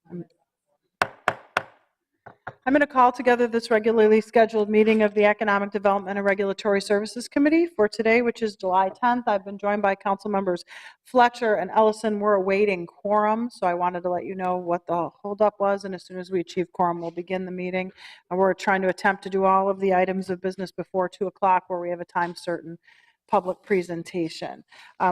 I'm going to call together this regularly scheduled meeting of the Economic Development and Regulatory Services Committee for today, which is July 10th. I've been joined by council members Fletcher and Ellison. We're awaiting quorum, so I wanted to let you know what the holdup was, and as soon as we achieve quorum, we'll begin the meeting. And we're trying to attempt to do all of the items of business before 2 o'clock, where we have a time certain public presentation.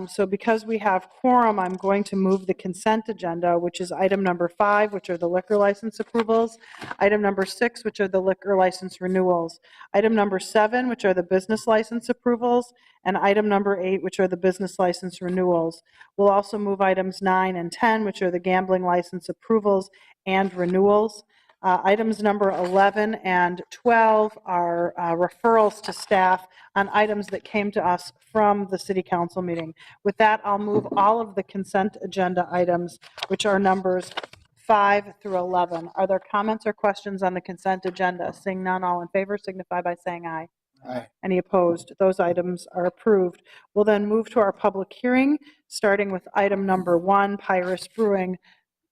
So because we have quorum, I'm going to move the consent agenda, which is item number 5, which are the liquor license approvals, item number 6, which are the liquor license renewals, item number 7, which are the business license approvals, and item number 8, which are the business license renewals. We'll also move items 9 and 10, which are the gambling license approvals and renewals. Items number 11 and 12 are referrals to staff on items that came to us from the city council meeting. With that, I'll move all of the consent agenda items, which are numbers 5 through 11. Are there comments or questions on the consent agenda? Seeing none, all in favor signify by saying aye. Aye. Any opposed? Those items are approved. We'll then move to our public hearing, starting with item number 1, Pyrus Brewing.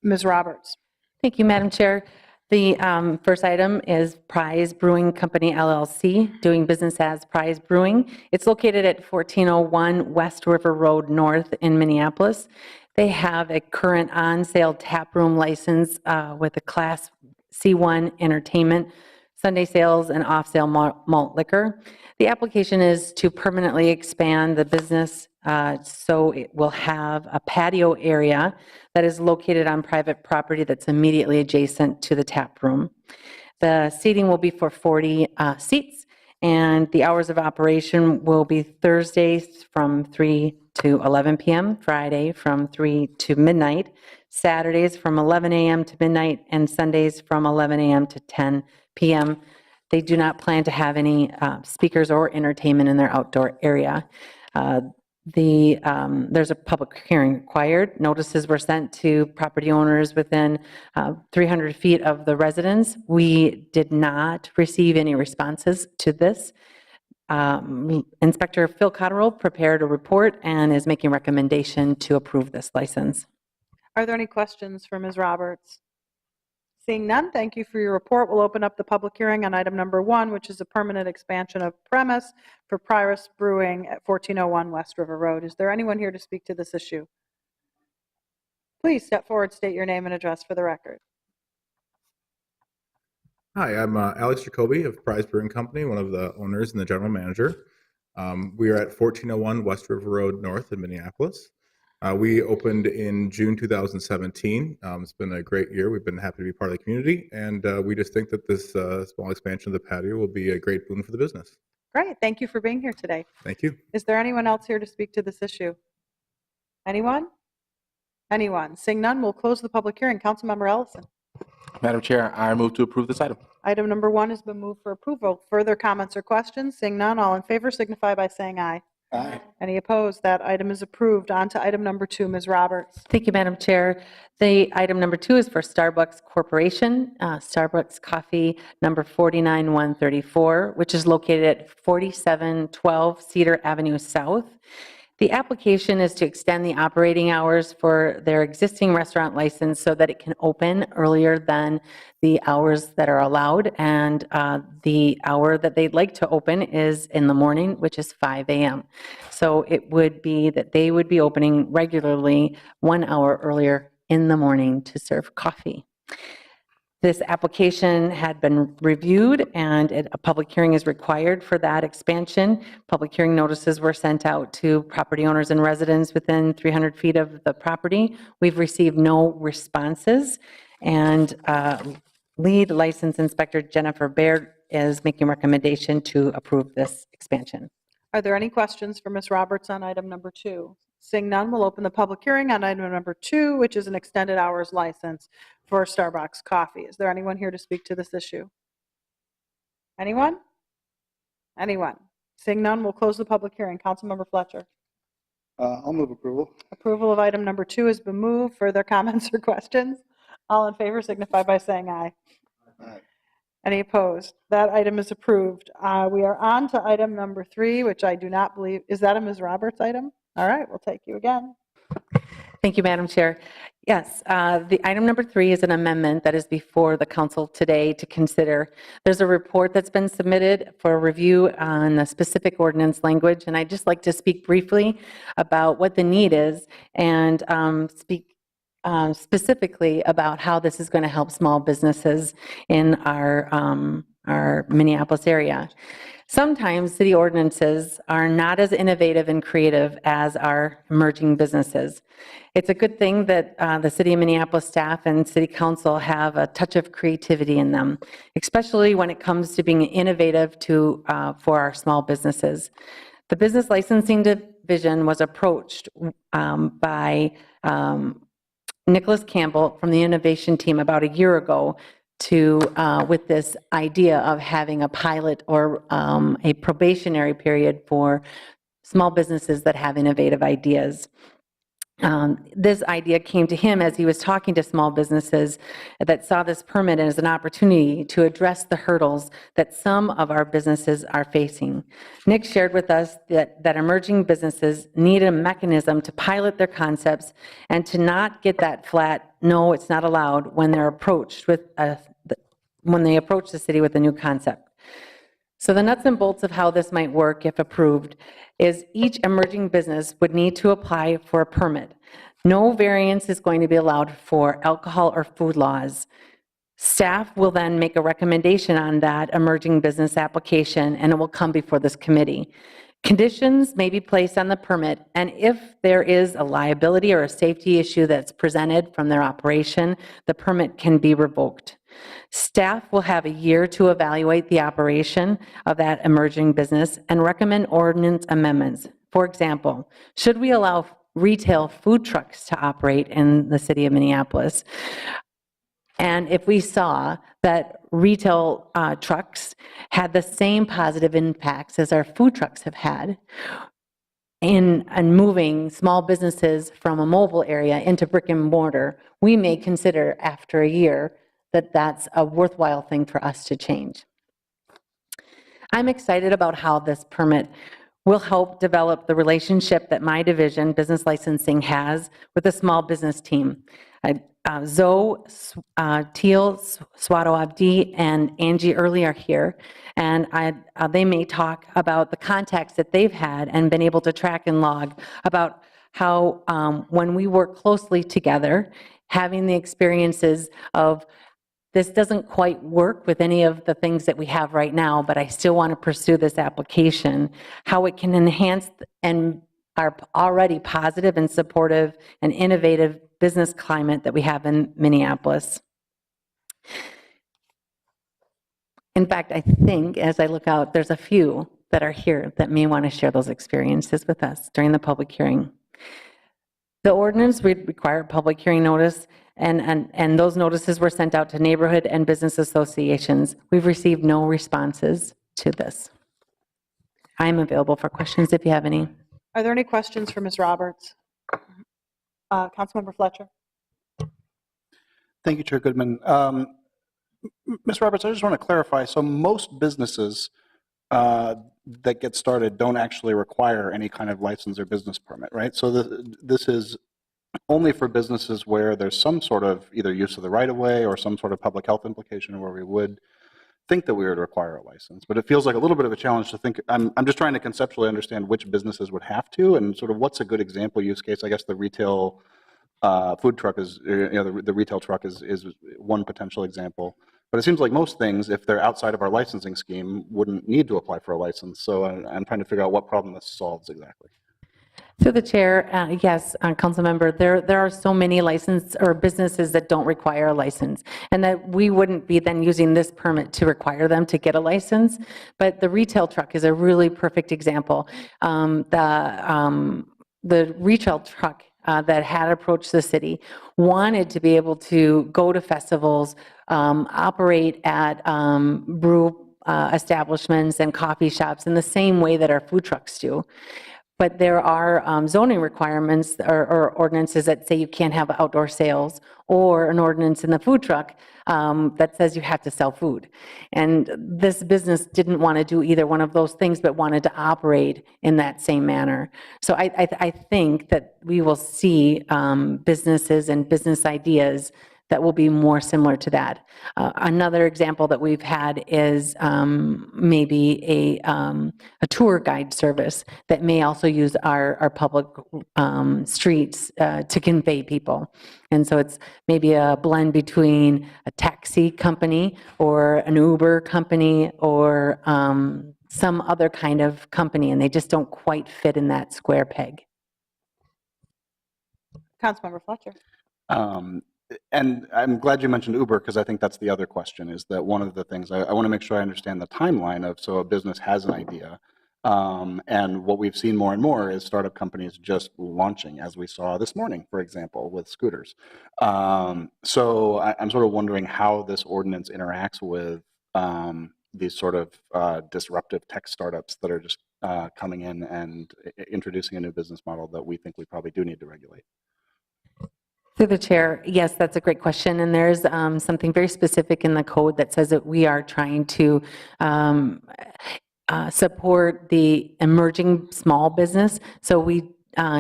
Ms. Roberts. Thank you, Madam Chair. The first item is Prize Brewing Company, LLC, doing business as Prize Brewing. It's located at 1401 West River Road North in Minneapolis. They have a current on-sale tap room license with a Class C1 entertainment, Sunday sales, and off-sale malt liquor. The application is to permanently expand the business so it will have a patio area that is located on private property that's immediately adjacent to the tap room. The seating will be for 40 seats, and the hours of operation will be Thursdays from 3 to 11 p.m., Friday from 3 to midnight, Saturdays from 11 a.m. to midnight, and Sundays from 11 a.m. to 10 p.m. They do not plan to have any speakers or entertainment in their outdoor area. There's a public hearing required. Notices were sent to property owners within 300 feet of the residence. We did not receive any responses to this. Inspector Phil Cotterill prepared a report and is making recommendation to approve this license. Are there any questions for Ms. Roberts? Seeing none, thank you for your report. We'll open up the public hearing on item number 1, which is a permanent expansion of premise for Pyrus Brewing at 1401 West River Road. Is there anyone here to speak to this issue? Please step forward, state your name and address for the record. Hi, I'm Alex Jacoby of Prize Brewing Company, one of the owners and the general manager. We are at 1401 West River Road North in Minneapolis. We opened in June 2017. It's been a great year. We've been happy to be part of the community, and we just think that this small expansion of the patio will be a great boon for the business. Great. Thank you for being here today. Thank you. Is there anyone else here to speak to this issue? Anyone? Anyone? Seeing none, we'll close the public hearing. Councilmember Ellison. Madam Chair, I move to approve this item. Item number 1 has been moved for approval. Further comments or questions? Seeing none, all in favor signify by saying aye. Aye. Any opposed? That item is approved. On to item number 2, Ms. Roberts. Thank you, Madam Chair. The item number 2 is for Starbucks Corporation, Starbucks Coffee number 49134, which is located at 4712 Cedar Avenue South. The application is to extend the operating hours for their existing restaurant license so that it can open earlier than the hours that are allowed. And the hour that they'd like to open is in the morning, which is 5 a.m. So it would be that they would be opening regularly 1 hour earlier in the morning to serve coffee. This application had been reviewed and a public hearing is required for that expansion. Public hearing notices were sent out to property owners and residents within 300 feet of the property. We've received no responses, and lead license inspector Jennifer Baird is making recommendation to approve this expansion. Are there any questions for Ms. Roberts on item number 2? Seeing none, we'll open the public hearing on item number 2, which is an extended hours license for Starbucks Coffee. Is there anyone here to speak to this issue? Anyone? Anyone? Seeing none, we'll close the public hearing. Councilmember Fletcher. I'll move approval. Approval of item number 2 has been moved. Further comments or questions? All in favor signify by saying aye. Aye. Any opposed? That item is approved. We are on to item number 3, which I do not believe, is that a Ms. Roberts item? All right, we'll take you again. Thank you, Madam Chair. Yes, the item number 3 is an amendment that is before the council today to consider. There's a report that's been submitted for review on the specific ordinance language, and I'd just like to speak briefly about what the need is and speak specifically about how this is going to help small businesses in our Minneapolis area. Sometimes city ordinances are not as innovative and creative as our emerging businesses. It's a good thing that the City of Minneapolis staff and City Council have a touch of creativity in them, especially when it comes to being innovative for our small businesses. The Business Licensing Division was approached by Nicholas Campbell from the innovation team about a year ago with this idea of having a pilot or a probationary period for small businesses that have innovative ideas. This idea came to him as he was talking to small businesses that saw this permit as an opportunity to address the hurdles that some of our businesses are facing. Nick shared with us that emerging businesses need a mechanism to pilot their concepts and to not get that flat, no, it's not allowed, when they're approached when they approach the city with a new concept. So the nuts and bolts of how this might work, if approved, is each emerging business would need to apply for a permit. No variance is going to be allowed for alcohol or food laws. Staff will then make a recommendation on that emerging business application, and it will come before this committee. Conditions may be placed on the permit, and if there is a liability or a safety issue that's presented from their operation, the permit can be revoked. Staff will have a year to evaluate the operation of that emerging business and recommend ordinance amendments. For example, should we allow retail food trucks to operate in the city of Minneapolis? And if we saw that retail trucks had the same positive impacts as our food trucks have had in moving small businesses from a mobile area into brick and mortar, we may consider after a year that that's a worthwhile thing for us to change. I'm excited about how this permit will help develop the relationship that my division, business licensing, has with the small business team. Zoe, Teal, Swato Abdi, and Angie Early are here, and they may talk about the contacts that they've had and been able to track and log about how when we work closely together, having the experiences of this doesn't quite work with any of the things that we have right now, but I still want to pursue this application, how it can enhance and our already positive and supportive and innovative business climate that we have in Minneapolis. In fact, I think as I look out, there's a few that are here that may want to share those experiences with us during the public hearing. The ordinance would require public hearing notice, and those notices were sent out to neighborhood and business associations. We've received no responses to this. I'm available for questions if you have any. Are there any questions for Ms. Roberts? Councilmember Fletcher? Thank you, Chair Goodman. Ms. Roberts, I just want to clarify. So most businesses that get started don't actually require any kind of license or business permit, right? So this is only for businesses where there's some sort of either use of the right-of-way or some sort of public health implication where we would think that we would require a license. But it feels like a little bit of a challenge to think. I'm just trying to conceptually understand which businesses would have to, and sort of what's a good example use case. I guess the retail food truck is, the retail truck is one potential example. But it seems like most things, if they're outside of our licensing scheme, wouldn't need to apply for a license. So I'm trying to figure out what problem this solves exactly. Through the chair, yes, council member, there are so many license or businesses that don't require a license, and that we wouldn't be then using this permit to require them to get a license. But the retail truck is a really perfect example. The retail truck that had approached the city wanted to be able to go to festivals, operate at brew establishments and coffee shops in the same way that our food trucks do. But there are zoning requirements or ordinances that say you can't have outdoor sales, or an ordinance in the food truck that says you have to sell food. And this business didn't want to do either one of those things, but wanted to operate in that same manner. So I think that we will see businesses and business ideas that will be more similar to that. Another example that we've had is maybe a tour guide service that may also use our public streets to convey people. And so it's maybe a blend between a taxi company or an Uber company or some other kind of company, and they just don't quite fit in that square peg. Councilmember Fletcher. And I'm glad you mentioned Uber, because I think that's the other question, is that one of the things I want to make sure I understand the timeline of, so a business has an idea. And what we've seen more and more is startup companies just launching, as we saw this morning, for example, with scooters. So I'm sort of wondering how this ordinance interacts with these sort of disruptive tech startups that are just coming in and introducing a new business model that we think we probably do need to regulate. Through the chair, yes, that's a great question. And there's something very specific in the code that says that we are trying to support the emerging small business. So we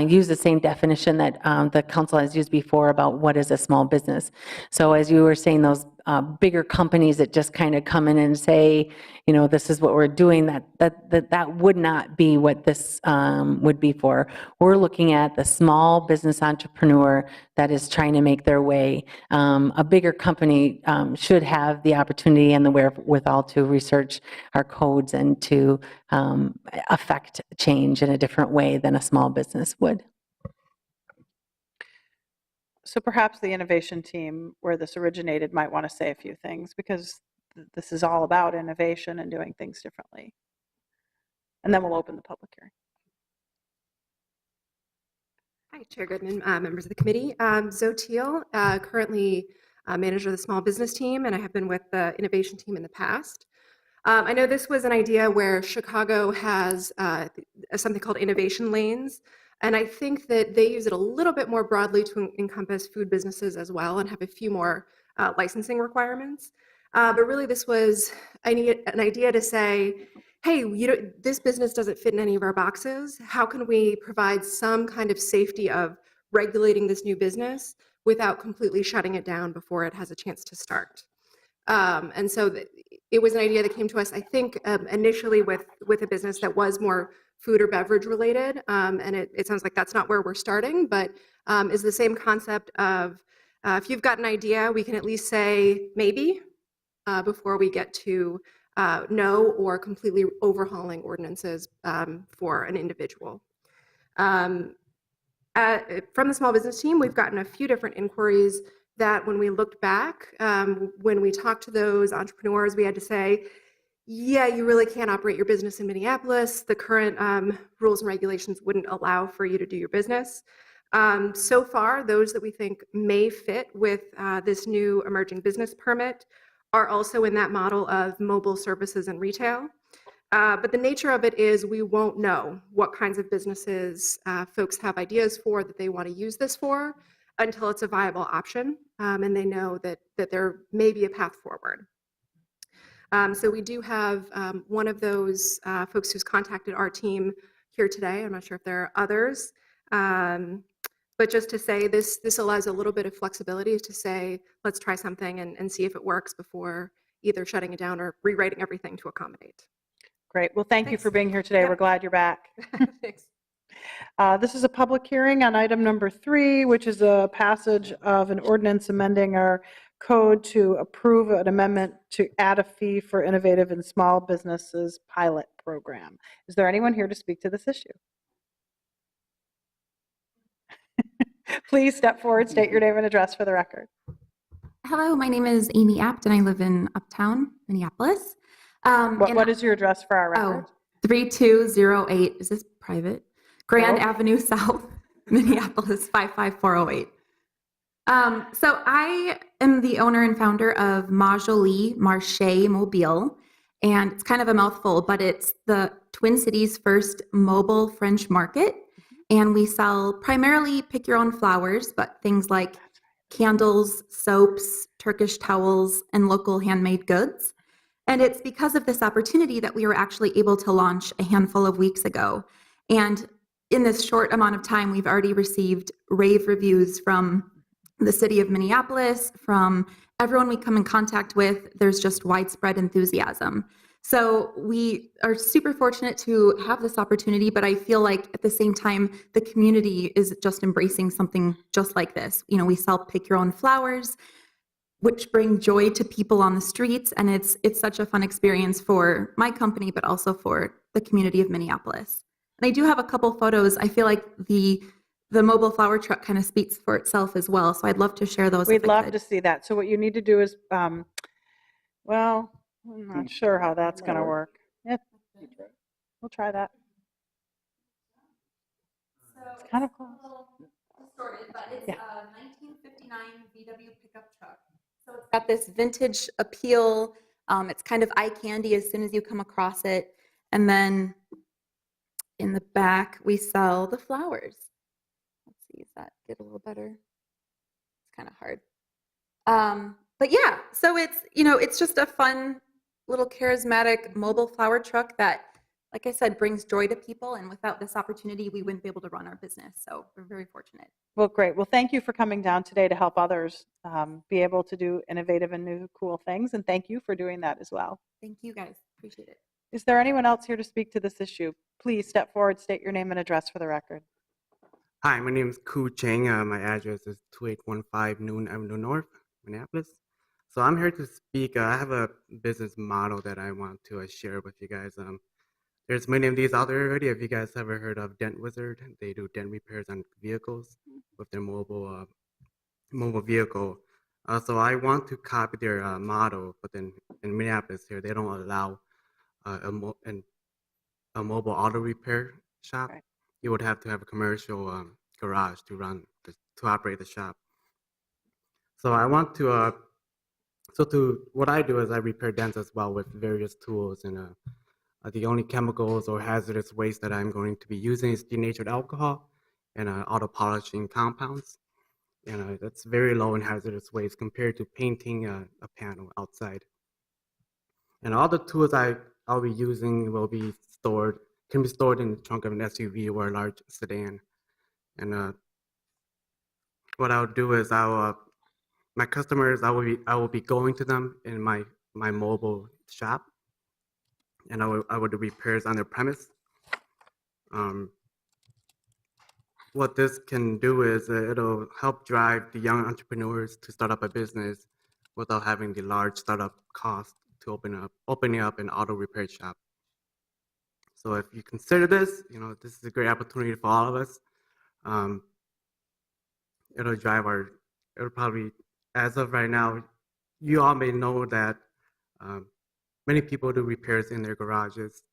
use the same definition that the council has used before about what is a small business. So as you were saying, those bigger companies that just kind of come in and say, you know, this is what we're doing, that would not be what this would be for. We're looking at the small business entrepreneur that is trying to make their way. A bigger company should have the opportunity and the wherewithal to research our codes and to affect change in a different way than a small business would. So perhaps the innovation team where this originated might want to say a few things, because this is all about innovation and doing things differently. And then we'll open the public hearing. Hi, Chair Goodman, members of the committee. Zoe Teal, currently manager of the small business team, and I have been with the innovation team in the past. I know this was an idea where Chicago has something called innovation lanes, and I think that they use it a little bit more broadly to encompass food businesses as well and have a few more licensing requirements. But really this was an idea to say, hey, this business doesn't fit in any of our boxes. How can we provide some kind of safety of regulating this new business without completely shutting it down before it has a chance to start? And so it was an idea that came to us, I think, initially with a business that was more food or beverage related. And it sounds like that's not where we're starting, but is the same concept of if you've got an idea, we can at least say maybe before we get to no or completely overhauling ordinances for an individual. From the small business team, we've gotten a few different inquiries that when we looked back, when we talked to those entrepreneurs, we had to say, yeah, you really can't operate your business in Minneapolis. The current rules and regulations wouldn't allow for you to do your business. So far, those that we think may fit with this new emerging business permit are also in that model of mobile services and retail. But the nature of it is we won't know what kinds of businesses folks have ideas for that they want to use this for until it's a viable option and they know that there may be a path forward. So we do have one of those folks who's contacted our team here today. I'm not sure if there are others. But just to say this allows a little bit of flexibility to say, let's try something and see if it works before either shutting it down or rewriting everything to accommodate. Great. Well, thank you for being here today. Yep. We're glad you're back. Thanks. This is a public hearing on item number 3, which is a passage of an ordinance amending our code to approve an amendment to add a fee for innovative and small businesses pilot program. Is there anyone here to speak to this issue? Please step forward, state your name and address for the record. Hello, my name is Amy Apt, and I live in Uptown, Minneapolis. What is your address for our record? 3208, is this private? Grand Avenue South, Minneapolis, 55408. So I am the owner and founder of Majoli Marché Mobile, And it's kind of a mouthful, but it's the Twin Cities' first mobile French market. And we sell primarily pick your own flowers, but things like candles, soaps, Turkish towels, and local handmade goods. And it's because of this opportunity that we were actually able to launch a handful of weeks ago. And in this short amount of time, we've already received rave reviews from the city of Minneapolis, from everyone we come in contact with. There's just widespread enthusiasm. So we are super fortunate to have this opportunity, but I feel like at the same time, the community is just embracing something just like this. You know, we sell pick your own flowers, which bring joy to people on the streets, and it's such a fun experience for my company, but also for the community of Minneapolis. And I do have a couple photos. I feel like the mobile flower truck kind of speaks for itself as well, so I'd love to share those. We'd love to see that. So what you need to do is, well, I'm not sure how that's going to work. Yeah, we'll try that. It's kind of close. Distorted, but it's a 1959 VW pickup truck. So it's got this vintage appeal. It's kind of eye candy as soon as you come across it. And then in the back, we sell the flowers. Let's see if that get a little better. It's kind of hard. But yeah, so it's just a fun little charismatic mobile flower truck that, like I said, brings joy to people. And without this opportunity, we wouldn't be able to run our business. So we're very fortunate. Well, great. Well, thank you for coming down today to help others be able to do innovative and new cool things. And thank you for doing that as well. Thank you, guys. Appreciate it. Is there anyone else here to speak to this issue? Please step forward, state your name and address for the record. Hi, my name is Ku Cheng. My address is 2815 Noon Avenue North, Minneapolis. So I'm here to speak. I have a business model that I want to share with you guys. There's many of these out there already. If you guys ever heard of Dent Wizard, they do dent repairs on vehicles with their mobile vehicle. So I want to copy their model, but then in Minneapolis here, they don't allow a mobile auto repair shop. Right. You would have to have a commercial garage to operate the shop. So I want to what I do is I repair dents as well with various tools, and the only chemicals or hazardous waste that I'm going to be using is denatured alcohol and auto polishing compounds. And that's very low in hazardous waste compared to painting a panel outside. And all the tools I'll be using can be stored in the trunk of an SUV or a large sedan. And what I'll do is my customers, I will be going to them in my mobile shop, and I would do repairs on their premise. What this can do is it'll help drive the young entrepreneurs to start up a business without having the large startup cost to opening up an auto repair shop. So if you consider this, this is a great opportunity for all of us. It'll probably, as of right now, you all may know that many people do repairs in their garages.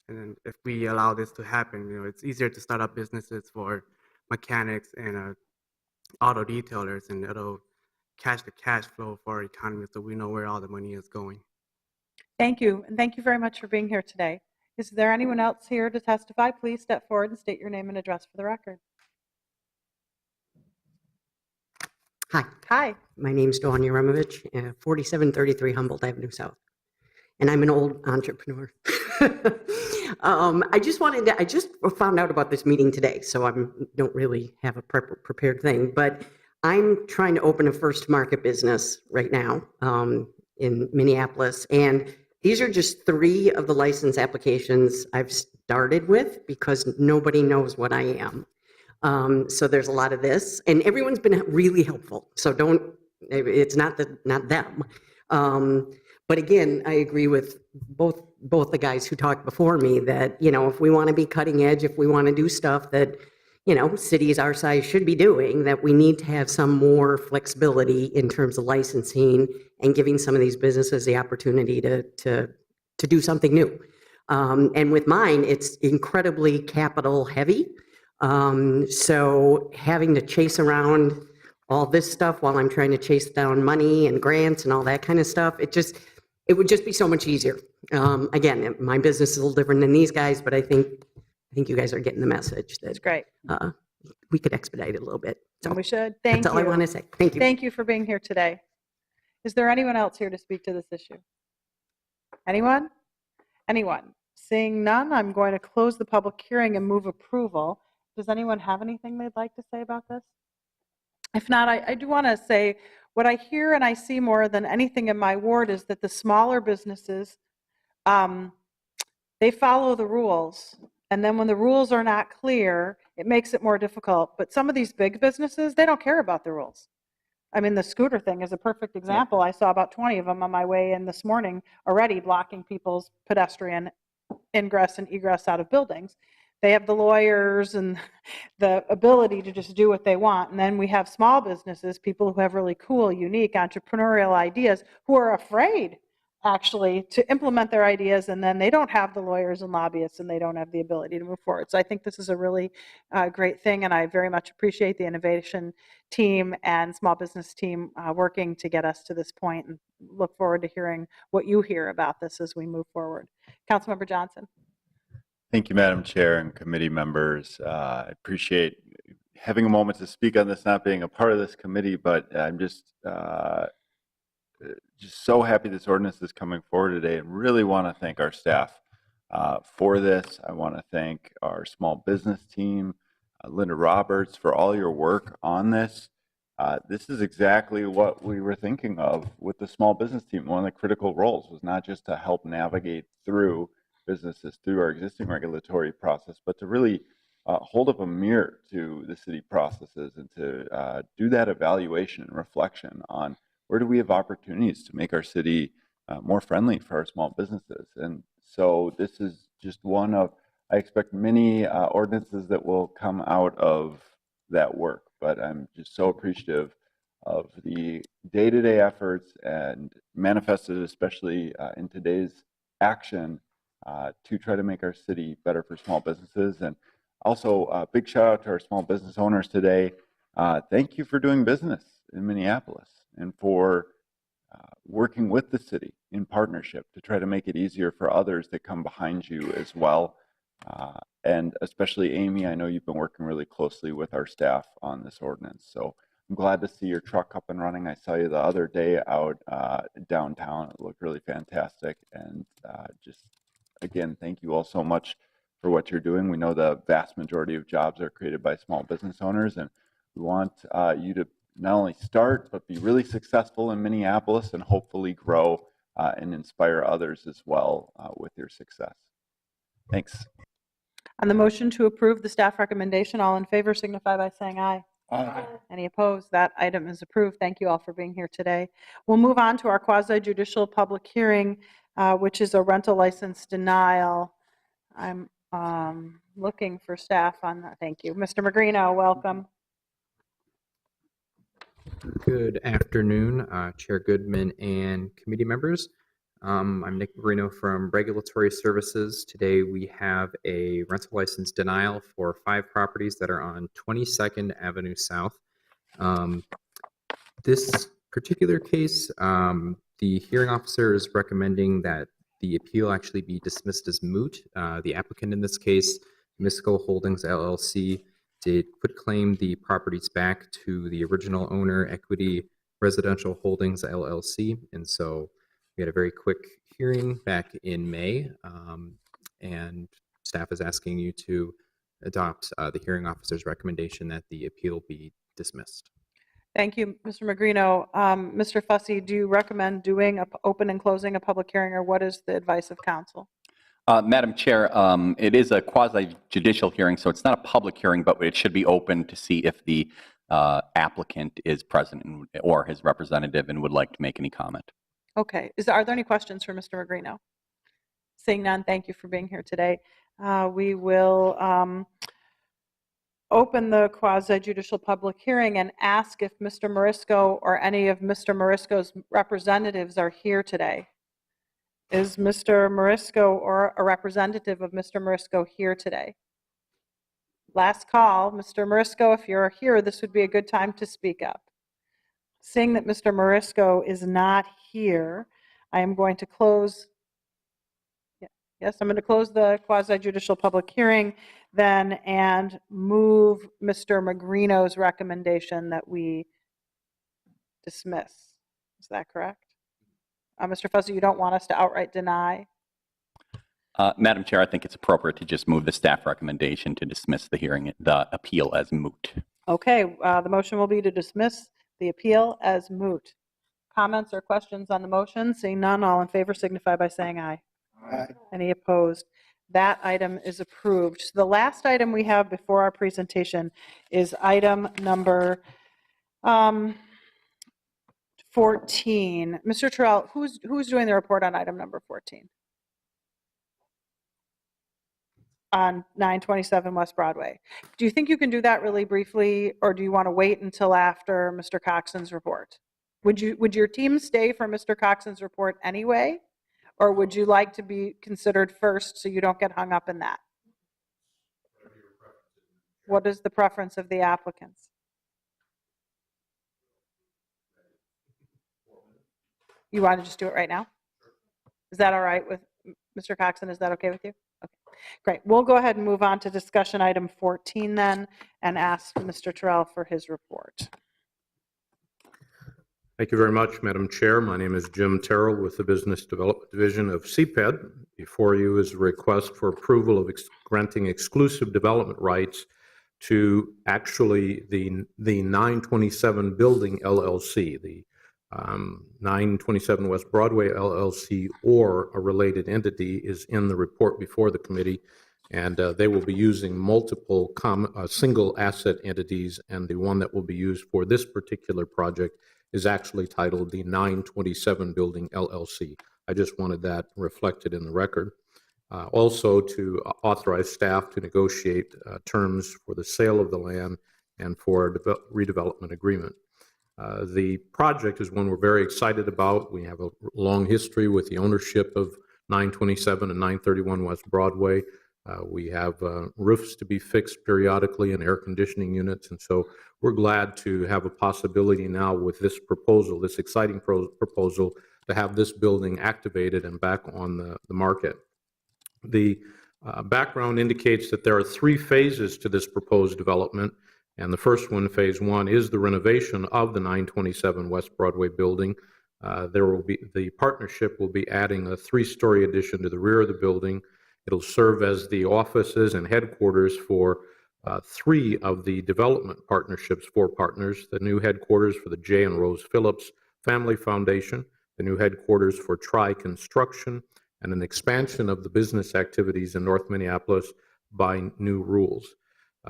And if we allow this to happen, it's easier to start up businesses for mechanics and auto detailers, and it'll catch the cash flow for our economy so we know where all the money is going. Thank you. And thank you very much for being here today. Is there anyone else here to testify? Please step forward and state your name and address for the record. Hi, Hi. my name's Dawn Yaramovich, 4733 Humboldt Avenue South, and I'm an old entrepreneur. I just found out about this meeting today, so I don't really have a prepared thing, but I'm trying to open a first market business right now in Minneapolis, and these are just 3 of the license applications I've started with because nobody knows what I am. So there's a lot of this, and everyone's been really helpful. So it's not them. But again, I agree with both the guys who talked before me that, if we want to be cutting edge, if we want to do stuff that, cities our size should be doing, that we need to have some more flexibility in terms of licensing and giving some of these businesses the opportunity to do something new. And with mine, it's incredibly capital heavy. So having to chase around all this stuff while I'm trying to chase down money and grants and all that kind of stuff, it would just be so much easier. Again, my business is a little different than these guys, but I think you guys are getting the message That's that great. we could expedite it a little bit. So And we should. Thank you. that's all I want to say. Thank you. Thank you for being here today. Is there anyone else here to speak to this issue? Anyone? Anyone? Seeing none, I'm going to close the public hearing and move approval. Does anyone have anything they'd like to say about this? If not, I do want to say what I hear and I see more than anything in my ward is that the smaller businesses, they follow the rules. And then when the rules are not clear, it makes it more difficult. But some of these big businesses, they don't care about the rules. I mean, the scooter thing is a perfect example. I saw about 20 of them on my way in this morning already blocking people's pedestrian ingress and egress out of buildings. They have the lawyers and the ability to just do what they want. And then we have small businesses, people who have really cool, unique entrepreneurial ideas who are afraid actually to implement their ideas, and then they don't have the lawyers and lobbyists and they don't have the ability to move forward. So I think this is a really great thing, and I very much appreciate the innovation team and small business team working to get us to this point, and look forward to hearing what you hear about this as we move forward. Councilmember Johnson. Thank you, Madam Chair and committee members. I appreciate having a moment to speak on this, not being a part of this committee, but I'm just so happy this ordinance is coming forward today, and really want to thank our staff for this. I want to thank our small business team, Linda Roberts, for all your work on this. This is exactly what we were thinking of with the small business team. One of the critical roles was not just to help navigate through businesses through our existing regulatory process, but to really hold up a mirror to the city processes and to do that evaluation and reflection on where do we have opportunities to make our city more friendly for our small businesses. And so this is just one of, I expect many ordinances that will come out of that work, but I'm just so appreciative of the day-to-day efforts and manifested especially in today's action to try to make our city better for small businesses. And also a big shout out to our small business owners today. Thank you for doing business in Minneapolis and for working with the city in partnership to try to make it easier for others that come behind you as well. And especially Amy, I know you've been working really closely with our staff on this ordinance. So I'm glad to see your truck up and running. I saw you the other day out downtown. It looked really fantastic. And just, again, thank you all so much for what you're doing. We know the vast majority of jobs are created by small business owners, and we want you to not only start, but be really successful in Minneapolis and hopefully grow and inspire others as well with your success. Thanks. On the motion to approve the staff recommendation, all in favor signify by saying aye. Aye. Any opposed? That item is approved. Thank you all for being here today. We'll move on to our quasi-judicial public hearing, which is a rental license denial. I'm looking for staff on that. Thank you. Mr. Magrino, welcome. Good afternoon, Chair Goodman and committee members. I'm Nick Marino from Regulatory Services. Today we have a rental license denial for 5 properties that are on 22nd Avenue South. This particular case, the hearing officer is recommending that the appeal actually be dismissed as moot. The applicant in this case, Misco Holdings LLC, did quitclaim the properties back to the original owner, Equity Residential Holdings LLC, and so we had a very quick hearing back in May, and staff is asking you to adopt the hearing officer's recommendation that the appeal be dismissed. Thank you, Mr. Magrino. Mr. Fussy, do you recommend doing open and closing a public hearing, or what is the advice of counsel? Madam Chair, it is a quasi-judicial hearing, so it's not a public hearing, but it should be open to see if the applicant is present or his representative and would like to make any comment. Okay. Are there any questions for Mr. Magrino? Seeing none, thank you for being here today. We will open the quasi-judicial public hearing and ask if Mr. Morisco or any of Mr. Morisco's representatives are here today. Is Mr. Morisco or a representative of Mr. Morisco here today? Last call. Mr. Morisco, if you're here, this would be a good time to speak up. Seeing that Mr. Morisco is not here, I am going to close, yes, I'm going to close the quasi-judicial public hearing then and move Mr. Magrino's recommendation that we dismiss. Is that correct? Mr. Fuzzy, you don't want us to outright deny? Madam Chair, I think it's appropriate to just move the staff recommendation to dismiss the appeal as moot. Okay, the motion will be to dismiss the appeal as moot. Comments or questions on the motion? Seeing none, all in favor signify by saying aye. Aye. Any opposed? That item is approved. So the last item we have before our presentation is item number 14. Mr. Terrell, who's doing the report on item number 14? On 927 West Broadway. Do you think you can do that really briefly, or do you want to wait until after Mr. Coxon's report? Would your team stay for Mr. Coxon's report anyway, or would you like to be considered first so you don't get hung up in that? What is the preference of the applicants? You want to just do it right now? Is that all right with Mr. Coxon? Is that okay with you? Okay, great. We'll go ahead and move on to discussion item 14 then and ask Mr. Terrell for his report. Thank you very much, Madam Chair. My name is Jim Terrell with the Business Development Division of CPED. Before you is a request for approval of granting exclusive development rights to actually the 927 Building LLC, the 927 West Broadway LLC, or a related entity is in the report before the committee, and they will be using multiple single asset entities, and the one that will be used for this particular project is actually titled the 927 Building LLC. I just wanted that reflected in the record. Also to authorize staff to negotiate terms for the sale of the land and for a redevelopment agreement. The project is one we're very excited about. We have a long history with the ownership of 927 and 931 West Broadway. We have roofs to be fixed periodically and air conditioning units, and so we're glad to have a possibility now with this proposal, this exciting proposal, to have this building activated and back on the market. The background indicates that there are 3 phases to this proposed development, and the first one, phase 1, is the renovation of the 927 West Broadway building. The partnership will be adding a 3-story addition to the rear of the building. It'll serve as the offices and headquarters for 3 of the development partnerships, 4 partners: the new headquarters for the J. and Rose Phillips Family Foundation, the new headquarters for Tri Construction, and an expansion of the business activities in North Minneapolis by New Rules.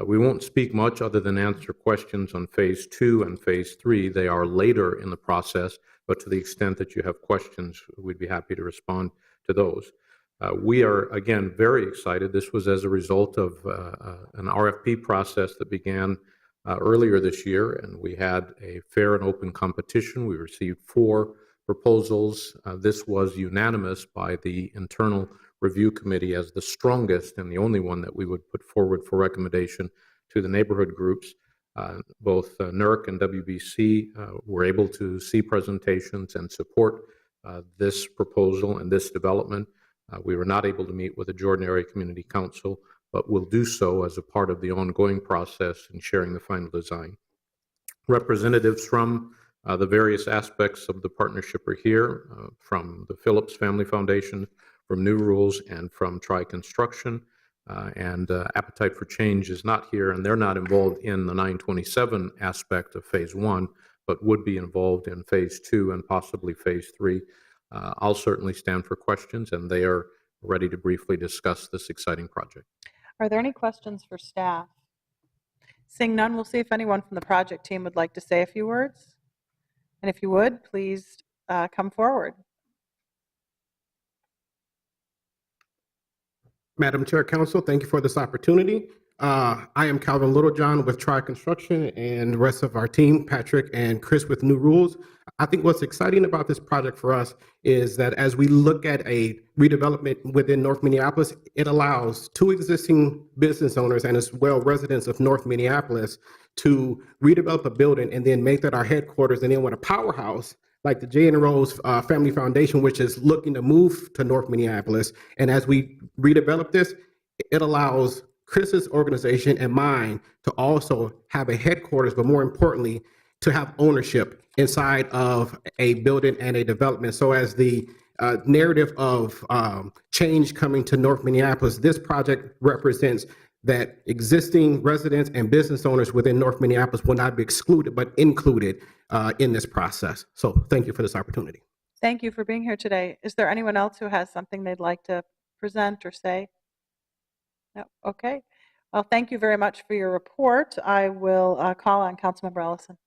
We won't speak much other than answer questions on phase 2 and phase 3. They are later in the process, but to the extent that you have questions, we'd be happy to respond to those. We are, again, very excited. This was as a result of an RFP process that began earlier this year, and we had a fair and open competition. We received 4 proposals. This was unanimous by the internal review committee as the strongest and the only one that we would put forward for recommendation to the neighborhood groups. Both NERC and WBC were able to see presentations and support this proposal and this development. We were not able to meet with the Jordan Area Community Council, but will do so as a part of the ongoing process in sharing the final design. Representatives from the various aspects of the partnership are here, from the Phillips Family Foundation, from New Rules, and from Tri Construction. And Appetite for Change is not here, and they're not involved in the 927 aspect of phase 1, but would be involved in phase 2 and possibly phase 3. I'll certainly stand for questions, and they are ready to briefly discuss this exciting project. Are there any questions for staff? Seeing none, we'll see if anyone from the project team would like to say a few words. And if you would, please come forward. Madam Chair, Council, thank you for this opportunity. I am Calvin Littlejohn with Tri Construction and the rest of our team, Patrick and Chris with New Rules. I think what's exciting about this project for us is that as we look at a redevelopment within North Minneapolis, it allows 2 existing business owners and as well residents of North Minneapolis to redevelop a building and then make that our headquarters and then with a powerhouse like the Jay and Rose Family Foundation, which is looking to move to North Minneapolis. And as we redevelop this, it allows Chris's organization and mine to also have a headquarters, but more importantly, to have ownership inside of a building and a development. So as the narrative of change coming to North Minneapolis, this project represents that existing residents and business owners within North Minneapolis will not be excluded, but included in this process. So thank you for this opportunity. Thank you for being here today. Is there anyone else who has something they'd like to present or say? No? Okay. Well, thank you very much for your report. I will call on Councilmember Ellison.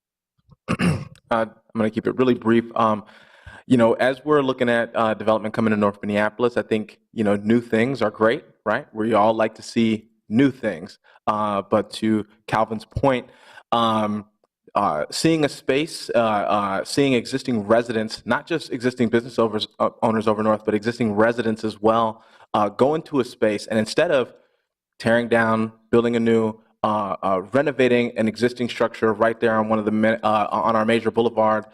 I'm going to keep it really brief. As we're looking at development coming to North Minneapolis, I think, new things are great, right? We all like to see new things. But to Calvin's point, seeing a space, seeing existing residents, not just existing business owners over north, but existing residents as well, go into a space and instead of tearing down, building a new, renovating an existing structure right there on one of the on our major boulevard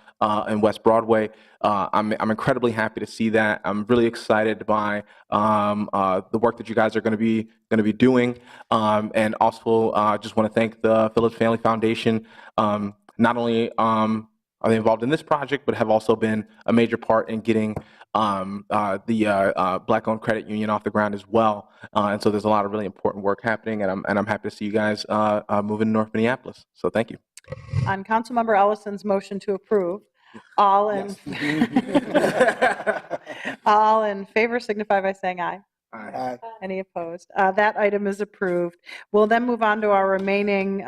in West Broadway. I'm incredibly happy to see that. I'm really excited by the work that you guys are going to be doing, and also just want to thank the Phillips Family Foundation. Not only are they involved in this project, but have also been a major part in getting the Black-owned credit union off the ground as well. And so there's a lot of really important work happening, and I'm happy to see you guys moving to North Minneapolis. So thank you. On Councilmember Ellison's motion to approve, all in all in favor signify by saying aye. Aye. Any opposed? That item is approved. We'll then move on to our remaining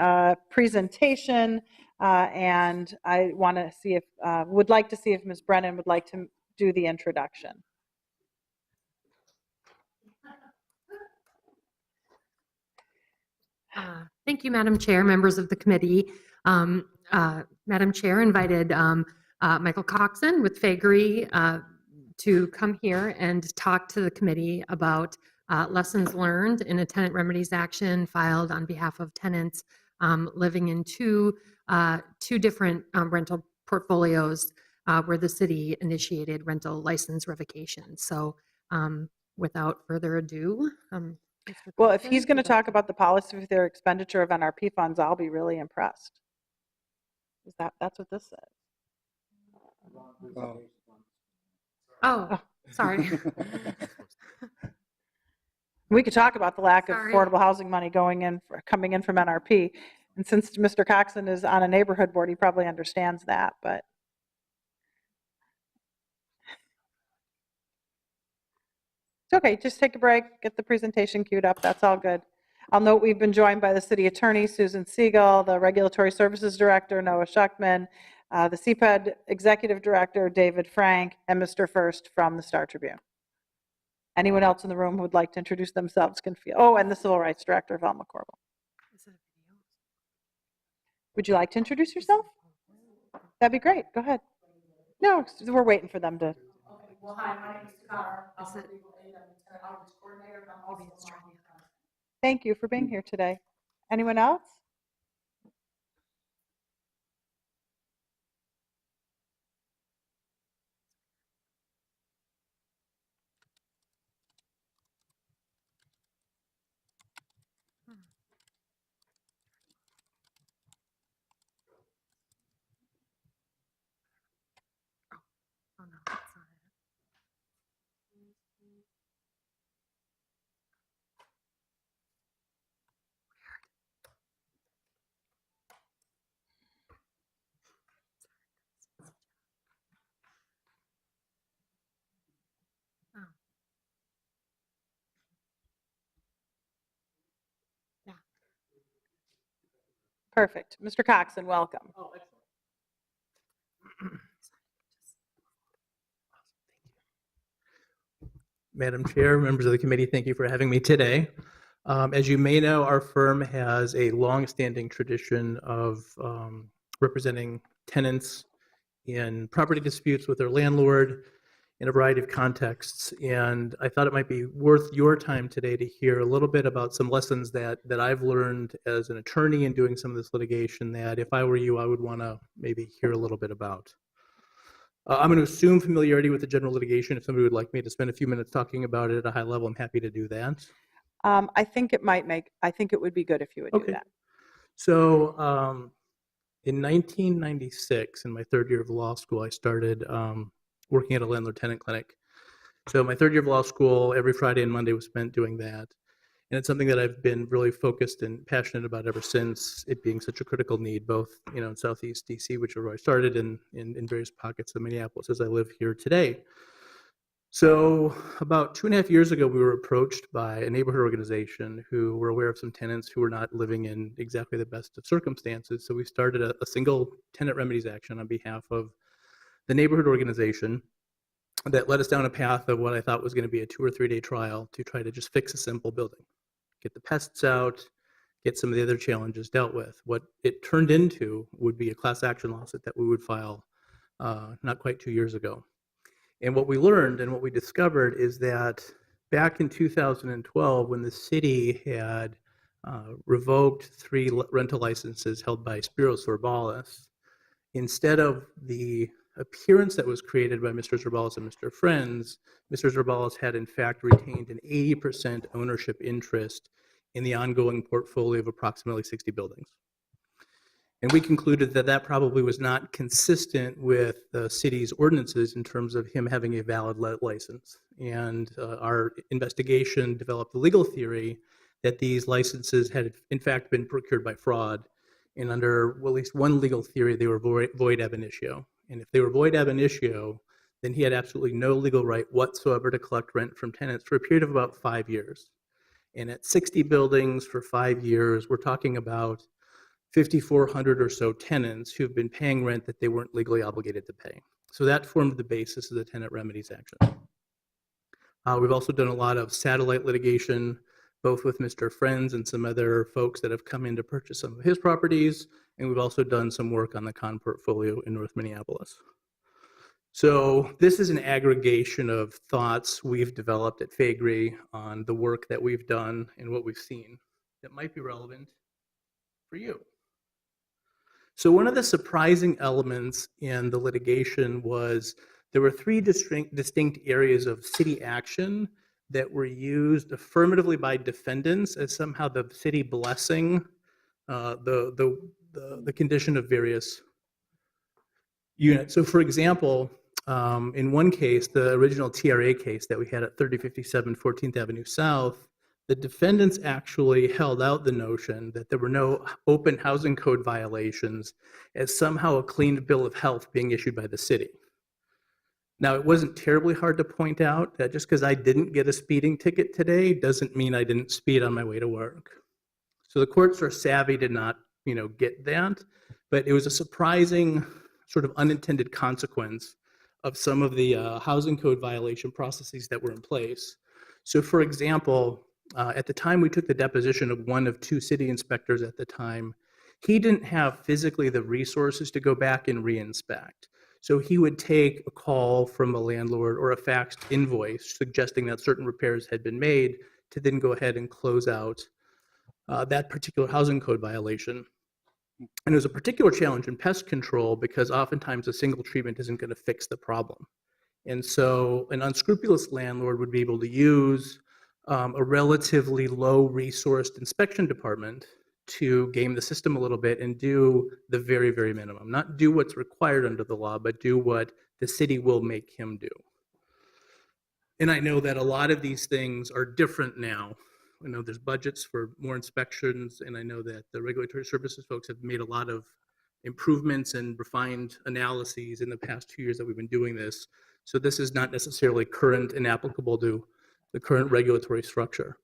presentation, and I want to see if would like to see if Ms. Brennan would like to do the introduction. Thank you, Madam Chair, members of the committee. Madam Chair invited Michael Coxon with Fagery to come here and talk to the committee about lessons learned in a tenant remedies action filed on behalf of tenants living in two different rental portfolios where the city initiated rental license revocation. So without further ado, Well, if he's going to talk about the policy for their expenditure of NRP funds, I'll be really impressed. That's what this says. Oh, sorry. We could talk about the lack of Sorry. affordable housing money coming in from NRP. And since Mr. Coxon is on a neighborhood board, he probably understands that, but. It's okay, just take a break, get the presentation queued up, that's all good. I'll note we've been joined by the city attorney, Susan Siegel, the regulatory services director, Noah Schuckman, the CPED executive director, David Frank, and Mr. First from the Star Tribune. Anyone else in the room who would like to introduce themselves can feel, oh, and the civil rights director, Velma Corbel. Would you like to introduce yourself? That'd be great, go ahead. No, we're waiting for them to. Well, hi, my name is Takar. I'm Is the it- legal aid and tenant outreach coordinator, and I'm also a Thank you for being here today. Anyone else? Oh, no, that's not it. Oh. Yeah. Perfect. Mr. Coxon, welcome. Oh, excellent. Madam Chair, members of the committee, thank you for having me today. As you may know, our firm has a long-standing tradition of representing tenants in property disputes with their landlord in a variety of contexts. And I thought it might be worth your time today to hear a little bit about some lessons that I've learned as an attorney in doing some of this litigation that if I were you, I would want to maybe hear a little bit about. I'm going to assume familiarity with the general litigation. If somebody would like me to spend a few minutes talking about it at a high level, I'm happy to do that. I think it would be good if you would do Okay. that. So in 1996, in my third year of law school, I started working at a landlord-tenant clinic. So my third year of law school, every Friday and Monday was spent doing that. And it's something that I've been really focused and passionate about ever since, it being such a critical need, both in Southeast DC, which is where I started, and in various pockets of Minneapolis as I live here today. So about 2.5 years ago, we were approached by a neighborhood organization who were aware of some tenants who were not living in exactly the best of circumstances. So we started a single tenant remedies action on behalf of the neighborhood organization that led us down a path of what I thought was going to be a 2 or 3 day trial to try to just fix a simple building, get the pests out, get some of the other challenges dealt with. What it turned into would be a class action lawsuit that we would file not quite 2 years ago. And what we learned and what we discovered is that back in 2012, when the city had revoked 3 rental licenses held by Spiros Zorbalis, instead of the appearance that was created by Mr. Zorbalis and Mr. Friends, Mr. Zorbalis had in fact retained an 80% ownership interest in the ongoing portfolio of approximately 60 buildings. And we concluded that that probably was not consistent with the city's ordinances in terms of him having a valid license. And our investigation developed the legal theory that these licenses had in fact been procured by fraud. And under at least one legal theory, they were void ab initio. And if they were void ab initio, then he had absolutely no legal right whatsoever to collect rent from tenants for a period of about 5 years. And at 60 buildings for 5 years, we're talking about 5,400 or so tenants who've been paying rent that they weren't legally obligated to pay. So that formed the basis of the tenant remedies action. We've also done a lot of satellite litigation, both with Mr. Friends and some other folks that have come in to purchase some of his properties, and we've also done some work on the Con portfolio in North Minneapolis. So this is an aggregation of thoughts we've developed at Faegre on the work that we've done and what we've seen that might be relevant for you. So one of the surprising elements in the litigation was there were 3 distinct areas of city action that were used affirmatively by defendants as somehow the city blessing the condition of various units. So for example, in one case, the original TRA case that we had at 3057 14th Avenue South, the defendants actually held out the notion that there were no open housing code violations as somehow a clean bill of health being issued by the city. Now, it wasn't terribly hard to point out that just because I didn't get a speeding ticket today doesn't mean I didn't speed on my way to work. So the courts are savvy to not, get that, but it was a surprising sort of unintended consequence of some of the housing code violation processes that were in place. So for example, at the time we took the deposition of one of 2 city inspectors at the time, he didn't have physically the resources to go back and re-inspect. So he would take a call from a landlord or a faxed invoice suggesting that certain repairs had been made to then go ahead and close out that particular housing code violation. And it was a particular challenge in pest control because oftentimes a single treatment isn't going to fix the problem. And so an unscrupulous landlord would be able to use a relatively low-resourced inspection department to game the system a little bit and do the very, very minimum. Not do what's required under the law, but do what the city will make him do. And I know that a lot of these things are different now. I know there's budgets for more inspections, and I know that the regulatory services folks have made a lot of improvements and refined analyses in the past 2 years that we've been doing this. So this is not necessarily current and applicable to the current regulatory structure.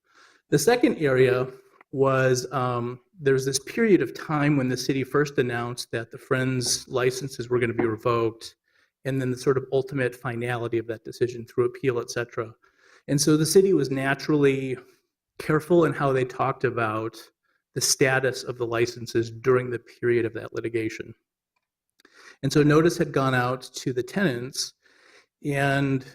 The second area was there's this period of time when the city first announced that the Friends licenses were going to be revoked, and then the sort of ultimate finality of that decision through appeal, et cetera. And so the city was naturally careful in how they talked about the status of the licenses during the period of that litigation. And so notice had gone out to the tenants, and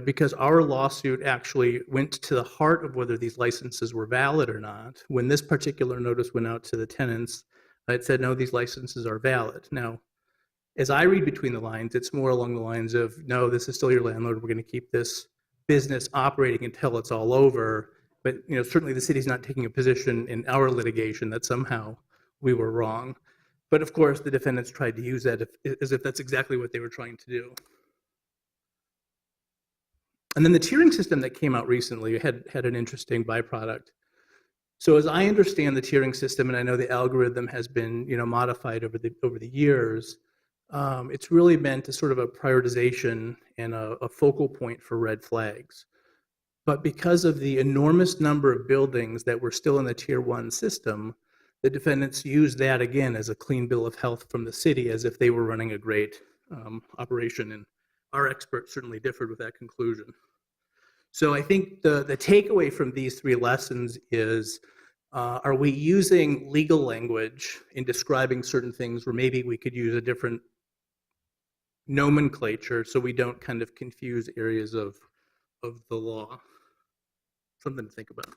because our lawsuit actually went to the heart of whether these licenses were valid or not, when this particular notice went out to the tenants, it said, no, these licenses are valid. Now, As I read between the lines, it's more along the lines of, no, this is still your landlord. We're going to keep this business operating until it's all over. But certainly the city's not taking a position in our litigation that somehow we were wrong. But of course, the defendants tried to use that as if that's exactly what they were trying to do. And then the tiering system that came out recently had an interesting byproduct. So as I understand the tiering system, and I know the algorithm has been modified over the years, it's really meant as sort of a prioritization and a focal point for red flags. But because of the enormous number of buildings that were still in the Tier 1 system, the defendants used that again as a clean bill of health from the city, as if they were running a great operation. And our experts certainly differed with that conclusion. So I think the takeaway from these three lessons is, are we using legal language in describing certain things where maybe we could use a different nomenclature so we don't kind of confuse areas of the law? Something to think about.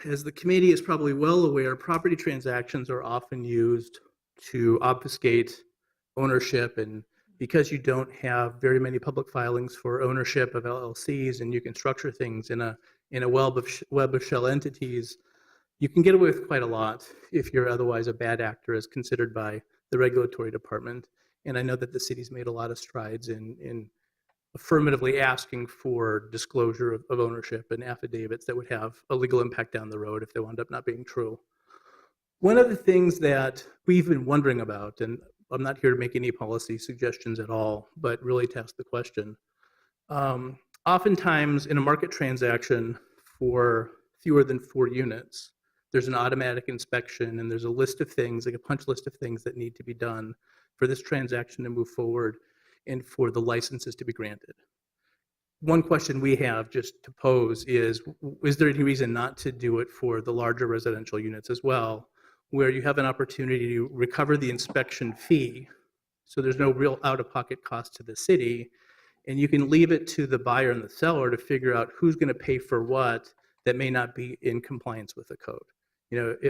As the committee is probably well aware, property transactions are often used to obfuscate ownership, and because you don't have very many public filings for ownership of LLCs and you can structure things in a web of shell entities, you can get away with quite a lot if you're otherwise a bad actor as considered by the regulatory department. And I know that the city's made a lot of strides in affirmatively asking for disclosure of ownership and affidavits that would have a legal impact down the road if they wound up not being true. One of the things that we've been wondering about, and I'm not here to make any policy suggestions at all, but really to ask the question. Oftentimes in a market transaction for fewer than 4 units, there's an automatic inspection and there's a list of things, like a punch list of things that need to be done for this transaction to move forward and for the licenses to be granted. One question we have just to pose is there any reason not to do it for the larger residential units as well, where you have an opportunity to recover the inspection fee, so there's no real out-of-pocket cost to the city, and you can leave it to the buyer and the seller to figure out who's going to pay for what that may not be in compliance with the code.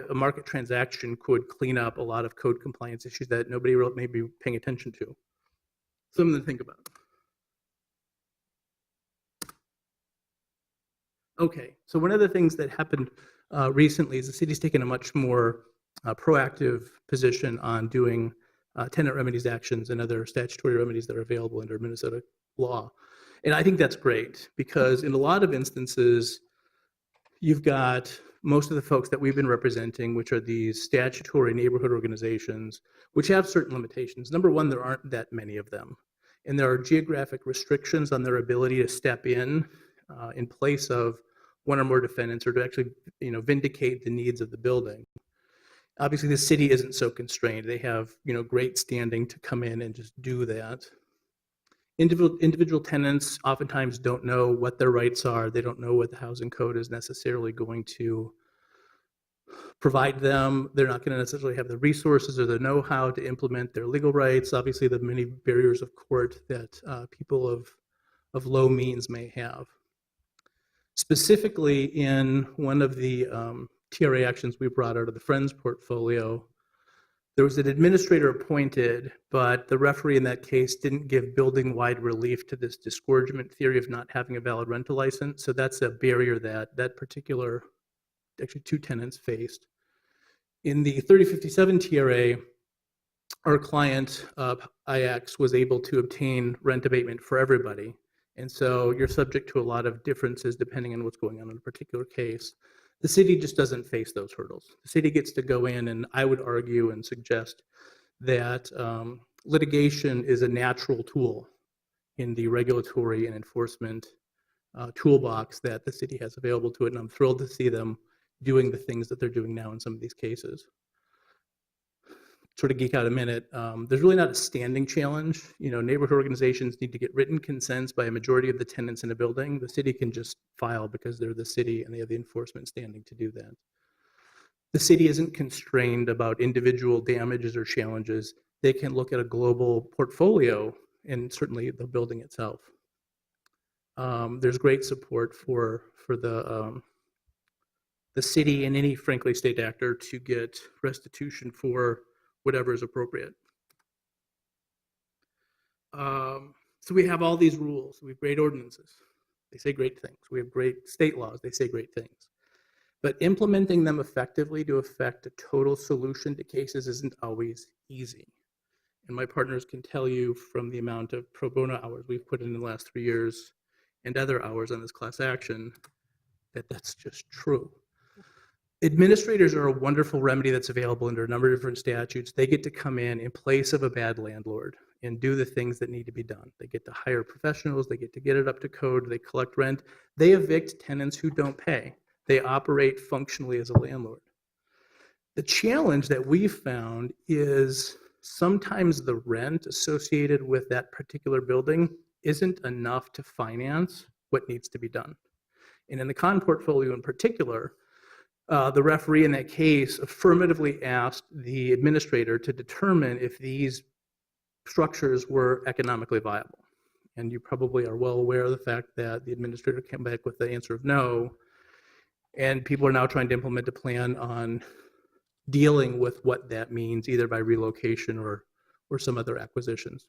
A market transaction could clean up a lot of code compliance issues that nobody really may be paying attention to. Something to think about. Okay, so one of the things that happened recently is the city's taken a much more proactive position on doing tenant remedies actions and other statutory remedies that are available under Minnesota law. And I think that's great because in a lot of instances, you've got most of the folks that we've been representing, which are these statutory neighborhood organizations, which have certain limitations. Number one, there aren't that many of them. And there are geographic restrictions on their ability to step in place of one or more defendants or to actually vindicate the needs of the building. Obviously, the city isn't so constrained. They have great standing to come in and just do that. Individual tenants oftentimes don't know what their rights are. They don't know what the housing code is necessarily going to provide them. They're not going to necessarily have the resources or the know-how to implement their legal rights. Obviously, the many barriers of court that people of low means may have. Specifically, in one of the TRA actions we brought out of the Friends portfolio, there was an administrator appointed, but the referee in that case didn't give building-wide relief to this disgorgement theory of not having a valid rental license. So that's a barrier that particular, actually 2 tenants faced. In the 3057 TRA, our client, IX, was able to obtain rent abatement for everybody. And so you're subject to a lot of differences depending on what's going on in a particular case. The city just doesn't face those hurdles. The city gets to go in, and I would argue and suggest that litigation is a natural tool in the regulatory and enforcement toolbox that the city has available to it, and I'm thrilled to see them doing the things that they're doing now in some of these cases. Sort of geek out a minute, there's really not a standing challenge. Neighborhood organizations need to get written consents by a majority of the tenants in a building. The city can just file because they're the city and they have the enforcement standing to do that. The city isn't constrained about individual damages or challenges. They can look at a global portfolio and certainly the building itself. There's great support for the city and any, frankly, state actor to get restitution for whatever is appropriate. So we have all these rules. We have great ordinances. They say great things. We have great state laws. They say great things. But implementing them effectively to affect a total solution to cases isn't always easy. And my partners can tell you from the amount of pro bono hours we've put in the last 3 years and other hours on this class action that that's just true. Administrators are a wonderful remedy that's available under a number of different statutes. They get to come in place of a bad landlord and do the things that need to be done. They get to hire professionals. They get to get it up to code. They collect rent. They evict tenants who don't pay. They operate functionally as a landlord. The challenge that we've found is sometimes the rent associated with that particular building isn't enough to finance what needs to be done. And in the Con portfolio in particular, the referee in that case affirmatively asked the administrator to determine if these structures were economically viable. And you probably are well aware of the fact that the administrator came back with the answer of no, and people are now trying to implement a plan on dealing with what that means, either by relocation or some other acquisitions.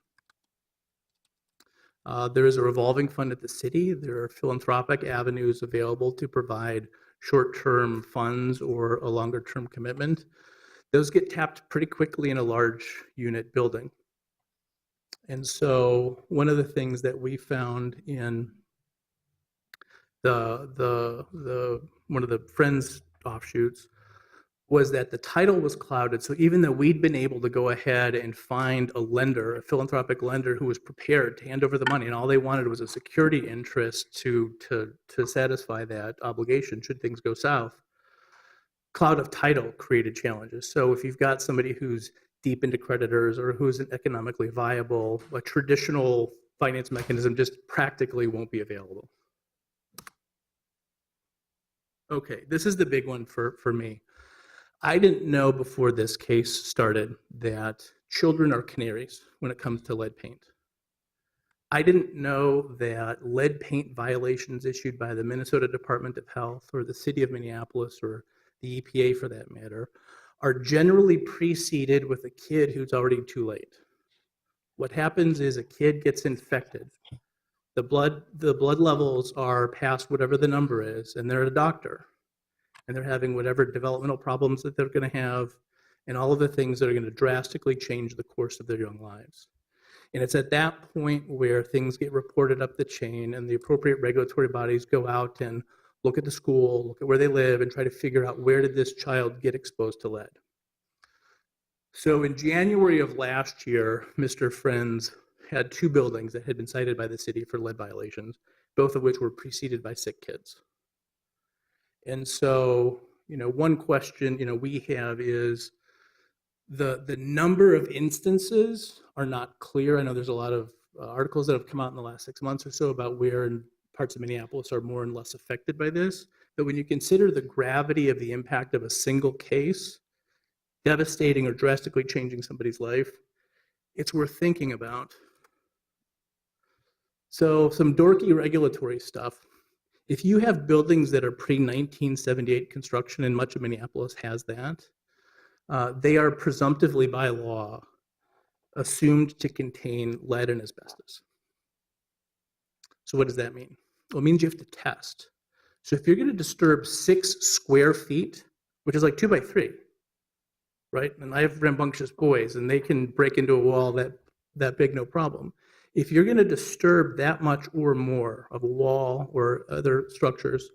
There is a revolving fund at the city. There are philanthropic avenues available to provide short-term funds or a longer-term commitment. Those get tapped pretty quickly in a large unit building. And so one of the things that we found in one of the Friends offshoots was that the title was clouded. So even though we'd been able to go ahead and find a lender, a philanthropic lender who was prepared to hand over the money, and all they wanted was a security interest to satisfy that obligation should things go south, cloud of title created challenges. So if you've got somebody who's deep into creditors or who isn't economically viable, a traditional finance mechanism just practically won't be available. Okay, this is the big one for me. I didn't know before this case started that children are canaries when it comes to lead paint. I didn't know that lead paint violations issued by the Minnesota Department of Health or the city of Minneapolis or the EPA for that matter are generally preceded with a kid who's already too late. What happens is a kid gets infected. The blood levels are past whatever the number is, and they're at a doctor. And they're having whatever developmental problems that they're going to have, and all of the things that are going to drastically change the course of their young lives. And it's at that point where things get reported up the chain and the appropriate regulatory bodies go out and look at the school, look at where they live, and try to figure out where did this child get exposed to lead. So in January of last year, Mr. Friends had 2 buildings that had been cited by the city for lead violations, both of which were preceded by sick kids. And so, one question, we have is the number of instances are not clear. I know there's a lot of articles that have come out in the last 6 months or so about where in parts of Minneapolis are more and less affected by this. But when you consider the gravity of the impact of a single case, devastating or drastically changing somebody's life, it's worth thinking about. So some dorky regulatory stuff. If you have buildings that are pre-1978 construction, and much of Minneapolis has that, they are presumptively by law assumed to contain lead and asbestos. So what does that mean? Well, it means you have to test. So if you're going to disturb 6 square feet, which is like 2 by 3, right? And I have rambunctious boys, and they can break into a wall that big, no problem. If you're going to disturb that much or more of a wall or other structures,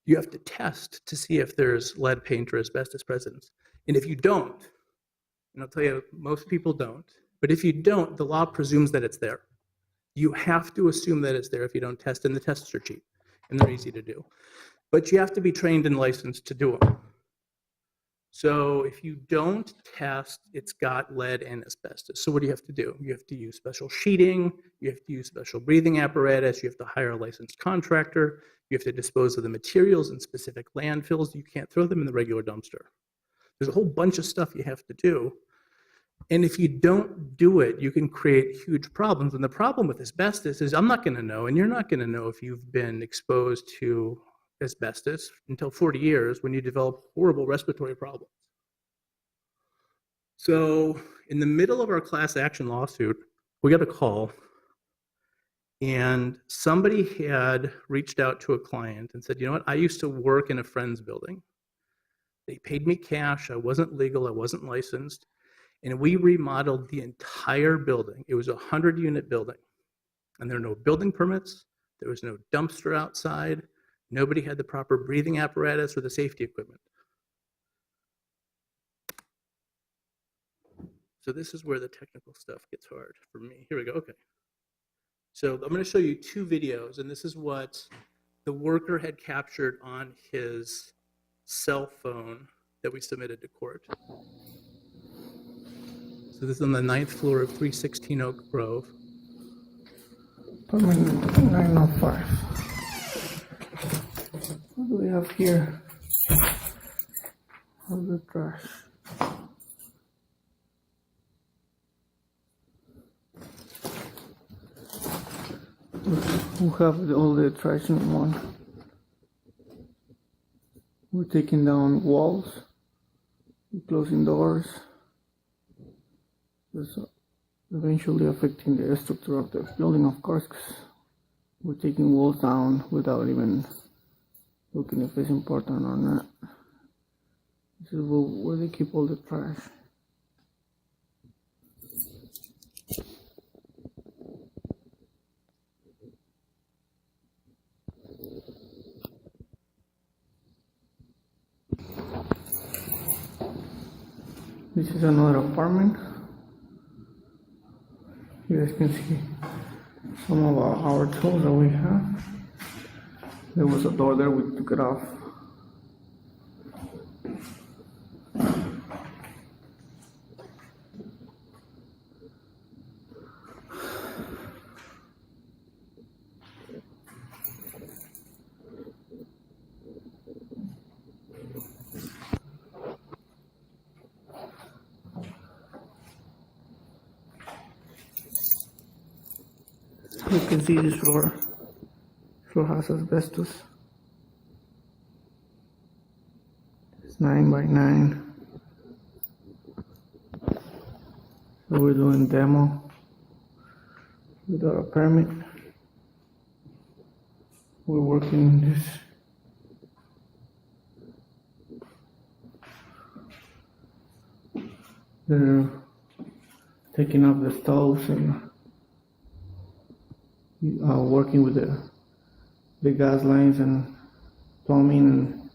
you have to test to see if there's lead paint or asbestos present. And if you don't, and I'll tell you, most people don't, but if you don't, the law presumes that it's there. You have to assume that it's there if you don't test, and the tests are cheap, and they're easy to do. But you have to be trained and licensed to do them. So if you don't test, it's got lead and asbestos. So what do you have to do? You have to use special sheeting, you have to use special breathing apparatus, you have to hire a licensed contractor, you have to dispose of the materials in specific landfills. You can't throw them in the regular dumpster. There's a whole bunch of stuff you have to do. And if you don't do it, you can create huge problems. And the problem with asbestos is I'm not going to know, and you're not going to know if you've been exposed to asbestos until 40 years when you develop horrible respiratory problems. So in the middle of our class action lawsuit, we got a call, and somebody had reached out to a client and said, you know what, I used to work in a friend's building. They paid me cash. I wasn't legal. I wasn't licensed. And we remodeled the entire building. It was a 100-unit building. And there were no building permits. There was no dumpster outside. Nobody had the proper breathing apparatus or the safety equipment. So this is where the technical stuff gets hard for me. Here we go. Okay. So I'm going to show you two videos, and this is what the worker had captured on his cell phone that we submitted to court. So this is on the 9th floor of 316 Oak Grove. Apartment 905. What do we have here? All the trash. We have all the trash in one. We're taking down walls, we're closing doors. That's eventually affecting the structure of the building, of course, 'cause we're taking walls down without even looking if it's important or not. This is where they keep all the trash. This is another apartment. You guys can see some of our tools that we have. There was a door there, we took it off. You can see this floor has asbestos. It's 9 by 9. So we're doing demo without a permit. We're working this. They're taking off the stoves and working with the gas lines and plumbing and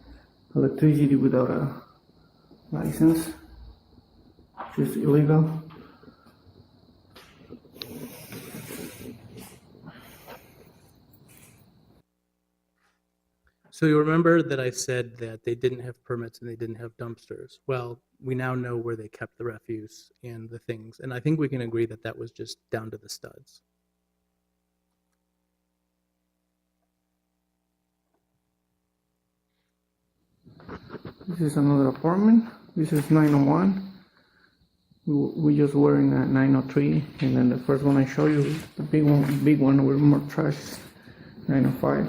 electricity without a license, which is illegal. So you remember that I said that they didn't have permits and they didn't have dumpsters. Well, we now know where they kept the refuse and the things. And I think we can agree that that was just down to the studs. This is another apartment. This is 901. We just were in 903, and then the first one I show you is the big one with more trash, 905.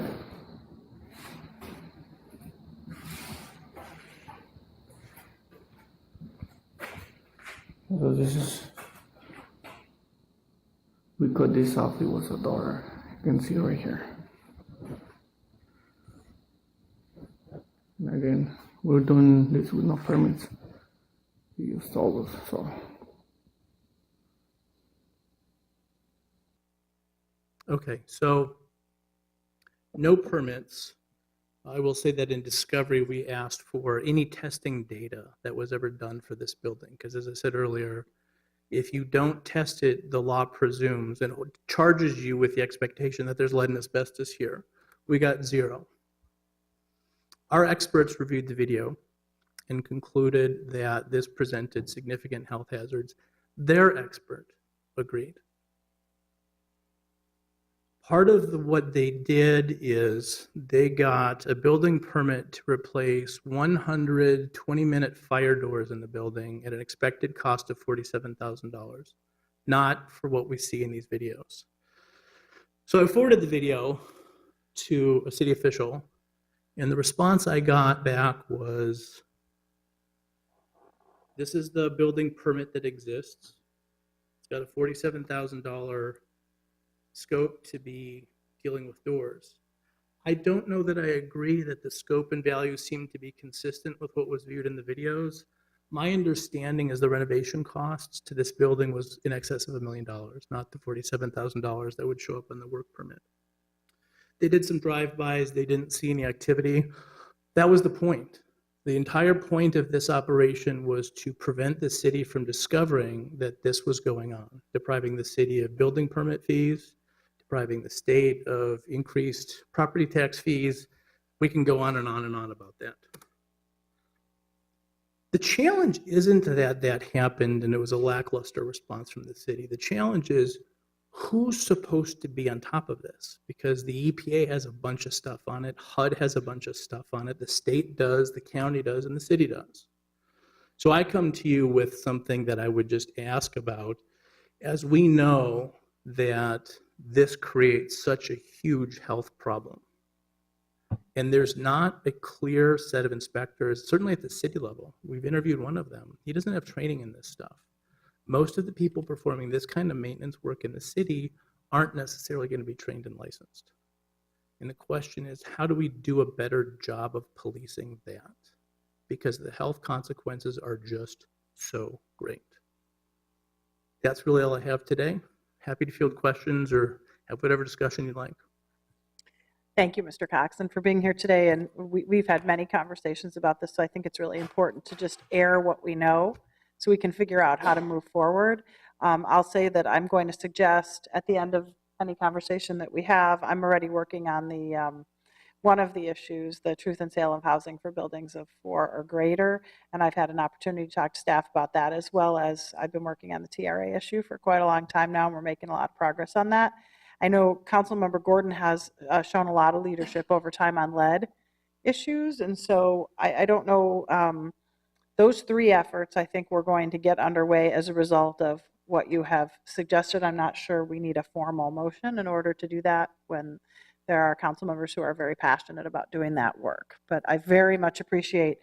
So this is, we cut this off, it was a door, you can see right here. And again, we're doing this with no permits. We used all those, so. Okay, so no permits. I will say that in discovery, we asked for any testing data that was ever done for this building, because as I said earlier, if you don't test it, the law presumes and charges you with the expectation that there's lead and asbestos here. We got 0. Our experts reviewed the video and concluded that this presented significant health hazards. Their expert agreed. Part of what they did is they got a building permit to replace 100 20-minute fire doors in the building at an expected cost of $47,000, not for what we see in these videos. So I forwarded the video to a city official, and the response I got back was, This is the building permit that exists. It's got a $47,000 scope to be dealing with doors. I don't know that I agree that the scope and value seem to be consistent with what was viewed in the videos. My understanding is the renovation costs to this building was in excess of $1 million, not the $47,000 that would show up on the work permit. They did some drive-bys, they didn't see any activity. That was the point. The entire point of this operation was to prevent the city from discovering that this was going on, depriving the city of building permit fees, depriving the state of increased property tax fees. We can go on and on and on about that. The challenge isn't that that happened and it was a lackluster response from the city. The challenge is who's supposed to be on top of this? Because the EPA has a bunch of stuff on it, HUD has a bunch of stuff on it, the state does, the county does, and the city does. So I come to you with something that I would just ask about, as we know that this creates such a huge health problem. And there's not a clear set of inspectors, certainly at the city level. We've interviewed one of them. He doesn't have training in this stuff. Most of the people performing this kind of maintenance work in the city aren't necessarily going to be trained and licensed. And the question is, how do we do a better job of policing that? Because the health consequences are just so great. That's really all I have today. Happy to field questions or have whatever discussion you'd like. Thank you, Mr. Coxon, for being here today. And we've had many conversations about this, so I think it's really important to just air what we know so we can figure out how to move forward. I'll say that I'm going to suggest at the end of any conversation that we have, I'm already working on the one of the issues, the truth and sale of housing for buildings of 4 or greater, and I've had an opportunity to talk to staff about that, as well as I've been working on the TRA issue for quite a long time now, and we're making a lot of progress on that. I know Councilmember Gordon has shown a lot of leadership over time on lead issues, and so I don't know, those 3 efforts I think we're going to get underway as a result of what you have suggested. I'm not sure we need a formal motion in order to do that when there are council members who are very passionate about doing that work. But I very much appreciate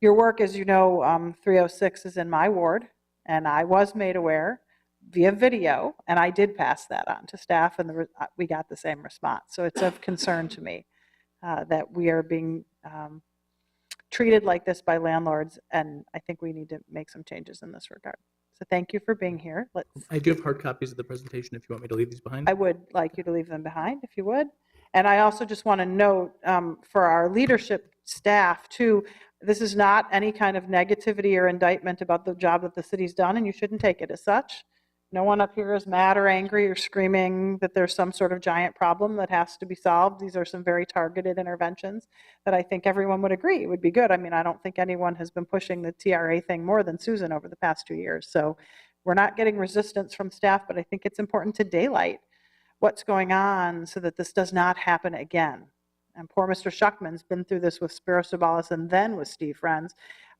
your work. As you know, 306 is in my ward, and I was made aware via video, and I did pass that on to staff, and we got the same response. So it's of concern to me that we are being treated like this by landlords, and I think we need to make some changes in this regard. So thank you for being here. I do have hard copies of the presentation if you want me to leave these behind. I would like you to leave them behind if you would. And I also just want to note for our leadership staff too, this is not any kind of negativity or indictment about the job that the city's done, and you shouldn't take it as such. No one up here is mad or angry or screaming that there's some sort of giant problem that has to be solved. These are some very targeted interventions that I think everyone would agree would be good. I mean, I don't think anyone has been pushing the TRA thing more than Susan over the past 2 years. So we're not getting resistance from staff, but I think it's important to daylight what's going on so that this does not happen again. And poor Mr. Schuckman's been through this with Spiro Sabalis and then with Steve Friends.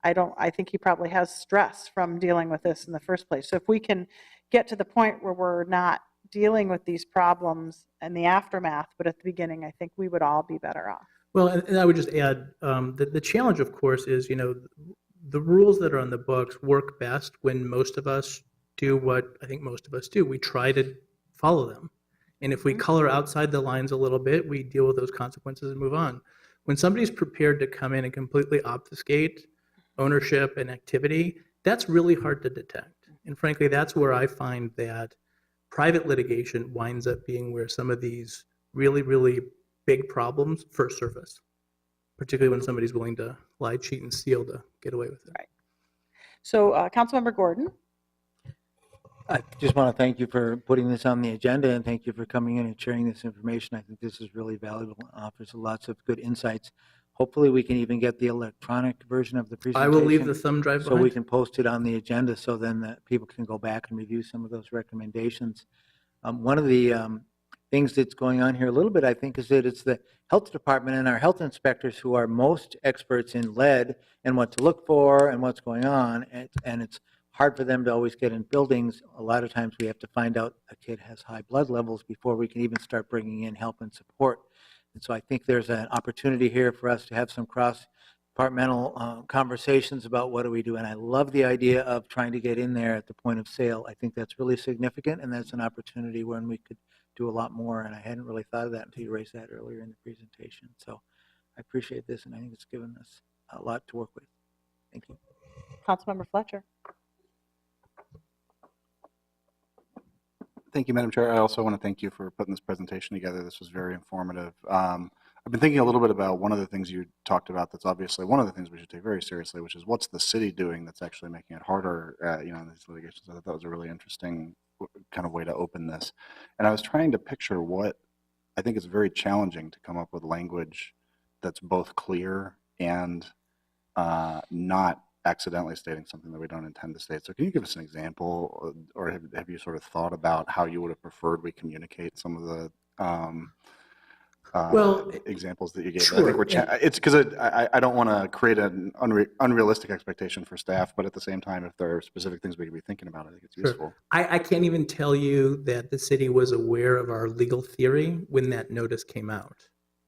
I think he probably has stress from dealing with this in the first place. So if we can get to the point where we're not dealing with these problems in the aftermath, but at the beginning, I think we would all be better off. Well, and I would just add that the challenge, of course, is, the rules that are on the books work best when most of us do what I think most of us do. We try to follow them. And if we color outside the lines a little bit, we deal with those consequences and move on. When somebody's prepared to come in and completely obfuscate ownership and activity, that's really hard to detect. And frankly, that's where I find that private litigation winds up being where some of these really, really big problems first surface, particularly when somebody's willing to lie, cheat, and steal to get away with it. Right. So Councilmember Gordon. I just want to thank you for putting this on the agenda, and thank you for coming in and sharing this information. I think this is really valuable and offers lots of good insights. Hopefully we can even get the electronic version of the presentation. I will leave the thumb drive so we behind. can post it on the agenda so then that people can go back and review some of those recommendations. One of the things that's going on here a little bit, I think, is that it's the health department and our health inspectors who are most experts in lead and what to look for and what's going on, and it's hard for them to always get in buildings. A lot of times we have to find out a kid has high blood levels before we can even start bringing in help and support. And so I think there's an opportunity here for us to have some cross departmental conversations about what do we do. And I love the idea of trying to get in there at the point of sale. I think that's really significant, and that's an opportunity when we could do a lot more. And I hadn't really thought of that until you raised that earlier in the presentation. So I appreciate this, and I think it's given us a lot to work with. Thank you. Councilmember Fletcher. Thank you, Madam Chair. I also want to thank you for putting this presentation together. This was very informative. I've been thinking a little bit about one of the things you talked about that's obviously one of the things we should take very seriously, which is what's the city doing that's actually making it harder, in these litigations. I thought that was a really interesting kind of way to open this. And I was trying to picture what I think is very challenging to come up with language that's both clear and not accidentally stating something that we don't intend to state. So can you give us an example, or have you sort of thought about how you would have preferred we communicate some of the examples that you gave? Sure. I think it's because I don't want to create an unrealistic expectation for staff, but at the same time, if there are specific things we could be thinking about, I think it's useful. I can't even tell you that the city was aware of our legal theory when that notice came out,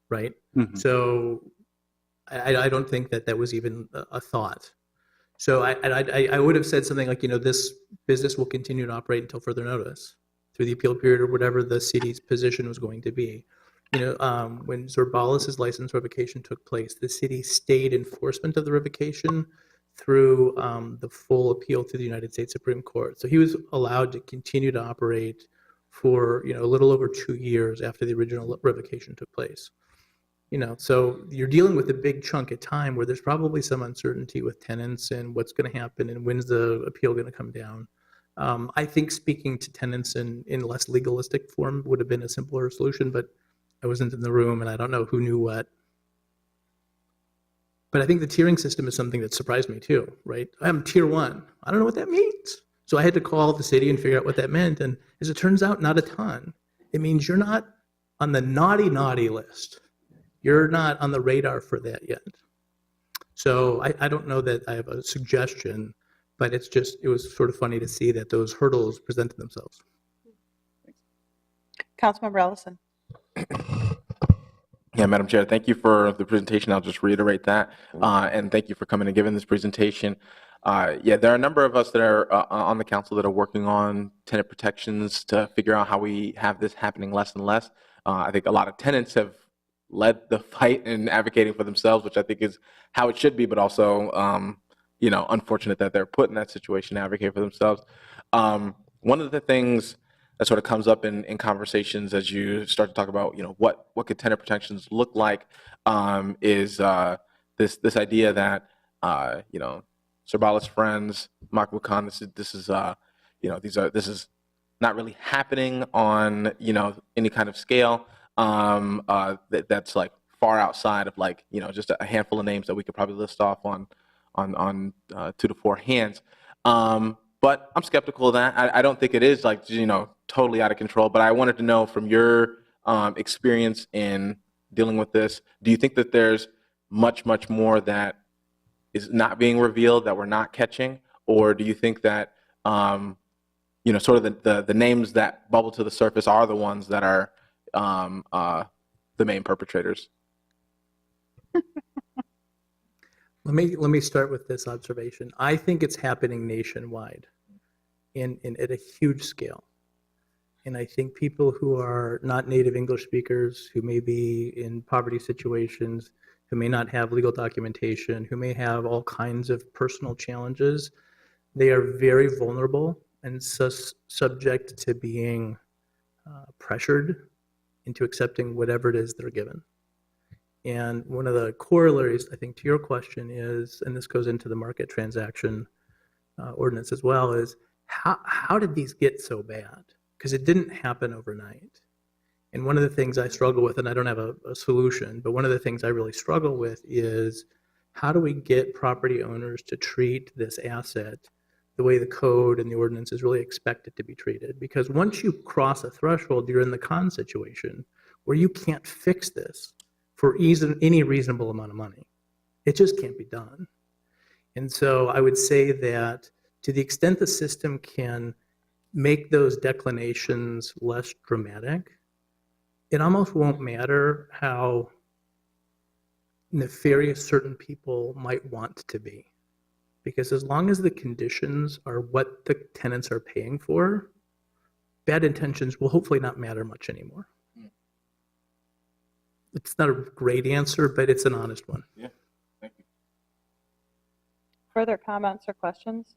right? Mm-hmm. So I don't think that was even a thought. So I would have said something like, this business will continue to operate until further notice through the appeal period or whatever the city's position was going to be. When Zorbalis' license revocation took place, the city stayed enforcement of the revocation through the full appeal to the United States Supreme Court. So he was allowed to continue to operate for a little over 2 years after the original revocation took place. So you're dealing with a big chunk of time where there's probably some uncertainty with tenants and what's going to happen and when's the appeal going to come down. I think speaking to tenants in less legalistic form would have been a simpler solution, but I wasn't in the room and I don't know who knew what. But I think the tiering system is something that surprised me too, right? I'm tier 1. I don't know what that means. So I had to call the city and figure out what that meant. And as it turns out, not a ton. It means you're not on the naughty list. You're not on the radar for that yet. So I don't know that I have a suggestion, but it was sort of funny to see that those hurdles presented themselves. Councilmember Ellison. Yeah, Madam Chair, thank you for the presentation. I'll just reiterate that. And thank you for coming and giving this presentation. There are a number of us that are on the council that are working on tenant protections to figure out how we have this happening less and less. I think a lot of tenants have led the fight in advocating for themselves, which I think is how it should be, but also, unfortunate that they're put in that situation to advocate for themselves. One of the things that sort of comes up in conversations as you start to talk about, what could tenant protections look like, is this idea that, Sorbalis friends, Michael Khan, this is not really happening on, any kind of scale. That's like far outside of just a handful of names that we could probably list off on 2 to 4 hands. But I'm skeptical of that. I don't think it is totally out of control, but I wanted to know from your experience in dealing with this, do you think that there's much more that is not being revealed that we're not catching? Or do you think that, sort of the names that bubble to the surface are the ones that are the main perpetrators? Let me start with this observation. I think it's happening nationwide and at a huge scale. And I think people who are not native English speakers, who may be in poverty situations, who may not have legal documentation, who may have all kinds of personal challenges, they are very vulnerable and subject to being pressured into accepting whatever it is they're given. And one of the corollaries, I think, to your question is, and this goes into the market transaction ordinance as well, is how did these get so bad? Because it didn't happen overnight. And one of the things I struggle with, and I don't have a solution, but one of the things I really struggle with is how do we get property owners to treat this asset the way the code and the ordinance is really expected to be treated? Because once you cross a threshold, you're in the con situation where you can't fix this for any reasonable amount of money. It just can't be done. And so I would say that to the extent the system can make those declinations less dramatic, it almost won't matter how nefarious certain people might want to be. Because as long as the conditions are what the tenants are paying for, bad intentions will hopefully not matter much anymore. It's not a great answer, but it's an honest one. Yeah, thank you. Further comments or questions?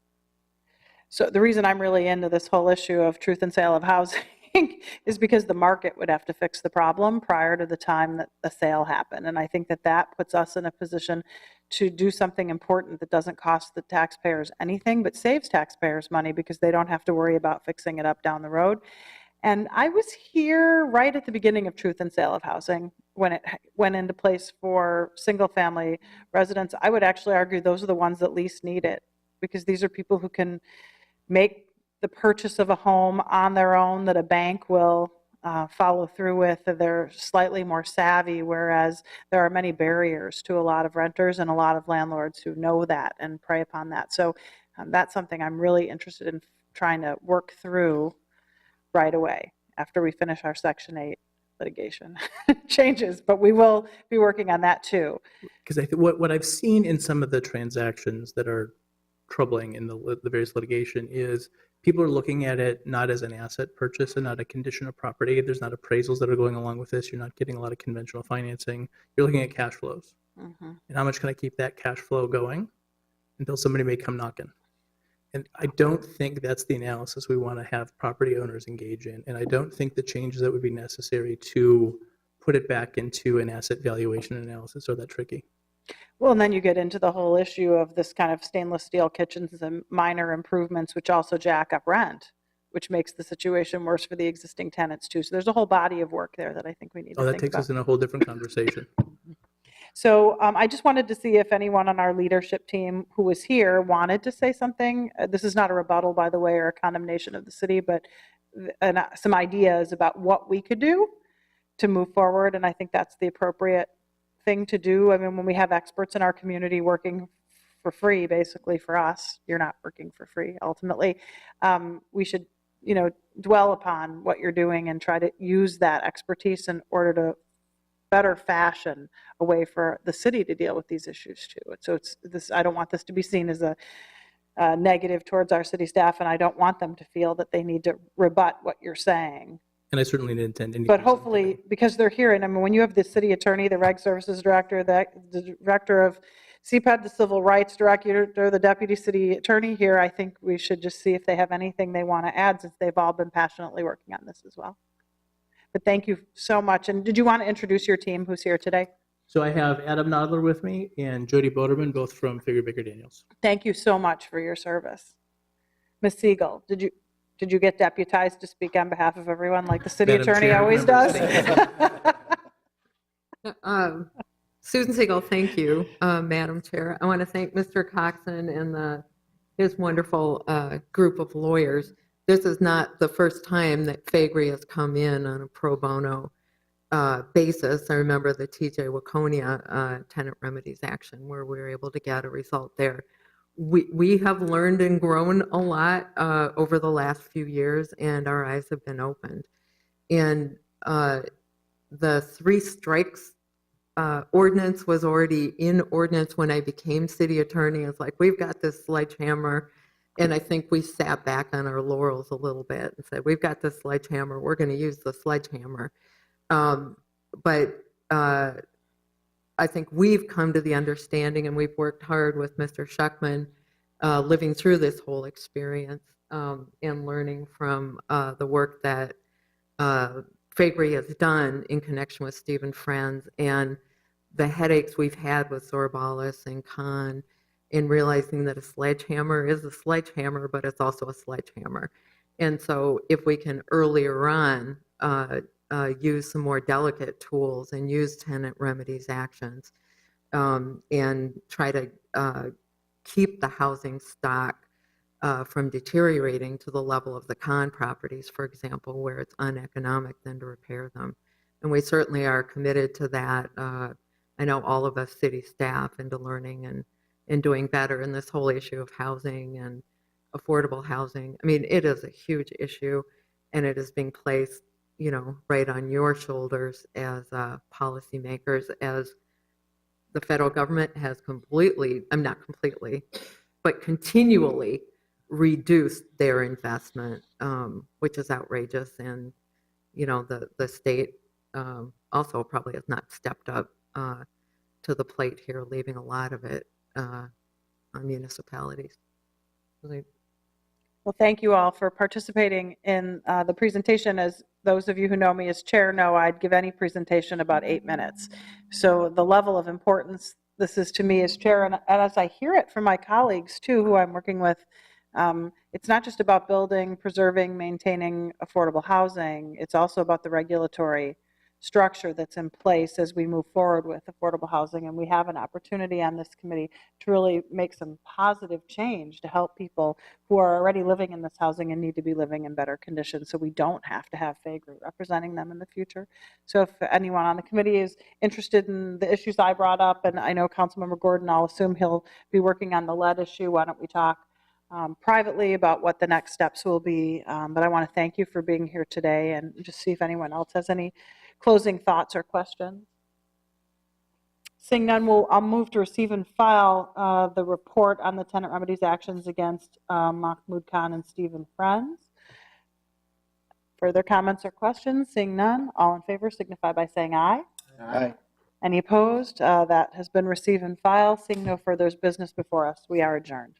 So the reason I'm really into this whole issue of truth and sale of housing is because the market would have to fix the problem prior to the time that the sale happened. And I think that that puts us in a position to do something important that doesn't cost the taxpayers anything, but saves taxpayers money because they don't have to worry about fixing it up down the road. And I was here right at the beginning of truth and sale of housing when it went into place for single family residents. I would actually argue those are the ones that least need it, because these are people who can make the purchase of a home on their own that a bank will follow through with. They're slightly more savvy, whereas there are many barriers to a lot of renters and a lot of landlords who know that and prey upon that. So that's something I'm really interested in trying to work through right away after we finish our Section 8 litigation changes, but we will be working on that too. Because I think what I've seen in some of the transactions that are troubling in the various litigation is people are looking at it not as an asset purchase and not a condition of property. There's not appraisals that are going along with this. You're not getting a lot of conventional financing. You're looking at cash flows. Mm-hmm. And how much can I keep that cash flow going until somebody may come knocking? And I don't think that's the analysis we want to have property owners engage in. And I don't think the changes that would be necessary to put it back into an asset valuation analysis are that tricky. Well, and then you get into the whole issue of this kind of stainless steel kitchens and minor improvements, which also jack up rent, which makes the situation worse for the existing tenants too. So there's a whole body of work there that I think we need to think about. That takes us in a whole different conversation. So I just wanted to see if anyone on our leadership team who was here wanted to say something. This is not a rebuttal, by the way, or a condemnation of the city, but some ideas about what we could do to move forward. And I think that's the appropriate thing to do. I mean, when we have experts in our community working for free, basically for us, you're not working for free, ultimately. We should, dwell upon what you're doing and try to use that expertise in order to better fashion a way for the city to deal with these issues too. So I don't want this to be seen as a negative towards our city staff, and I don't want them to feel that they need to rebut what you're saying. And I certainly didn't intend any. But hopefully, because they're here, and I mean, when you have the city attorney, the reg services director, the director of CPED, the civil rights director, the deputy city attorney here, I think we should just see if they have anything they want to add, since they've all been passionately working on this as well. But thank you so much. And did you want to introduce your team who's here today? So I have Adam Nodler with me and Jody Boderman, both from Figure Baker Daniels. Thank you so much for your service. Ms. Siegel, did you get deputized to speak on behalf of everyone like the city Madam attorney Chair, always members, does? Susan Siegel, thank you, Madam Chair. I want to thank Mr. Coxon and his wonderful group of lawyers. This is not the first time that FAGRI has come in on a pro bono basis. I remember the TJ Waconia tenant remedies action where we were able to get a result there. We have learned and grown a lot over the last few years, and our eyes have been opened. And the 3 strikes ordinance was already in ordinance when I became city attorney. It's like, we've got this sledgehammer. And I think we sat back on our laurels a little bit and said, we've got this sledgehammer, we're going to use the sledgehammer. But I think we've come to the understanding, and we've worked hard with Mr. Schuckman, living through this whole experience and learning from the work that FAGRI has done in connection with Steve and Friends, and the headaches we've had with Zorbalis and Khan, in realizing that a sledgehammer is a sledgehammer, but it's also a sledgehammer. And so if we can earlier on use some more delicate tools and use tenant remedies actions and try to keep the housing stock from deteriorating to the level of the Khan properties, for example, where it's uneconomic then to repair them. And we certainly are committed to that. I know all of us city staff into learning and doing better in this whole issue of housing and affordable housing. I mean, it is a huge issue, and it is being placed, right on your shoulders as policymakers, as the federal government has completely, I'm not completely, but continually reduced their investment, which is outrageous. And, the state also probably has not stepped up to the plate here, leaving a lot of it on municipalities. Well, thank you all for participating in the presentation. As those of you who know me as chair know, I'd give any presentation about 8 minutes. So the level of importance this is to me as chair, and as I hear it from my colleagues too, who I'm working with, it's not just about building, preserving, maintaining affordable housing. It's also about the regulatory structure that's in place as we move forward with affordable housing. And we have an opportunity on this committee to really make some positive change to help people who are already living in this housing and need to be living in better conditions, so we don't have to have FAGRI representing them in the future. So if anyone on the committee is interested in the issues I brought up, and I know Councilmember Gordon, I'll assume he'll be working on the lead issue, why don't we talk privately about what the next steps will be. But I want to thank you for being here today, and just see if anyone else has any closing thoughts or questions. Seeing none, I'll move to receive and file the report on the tenant remedies actions against Mahmoud Khan and Stephen Friends. Further comments or questions? Seeing none, all in favor signify by saying aye. Aye. Any opposed? That has been received and filed. Seeing no further business before us, we are adjourned.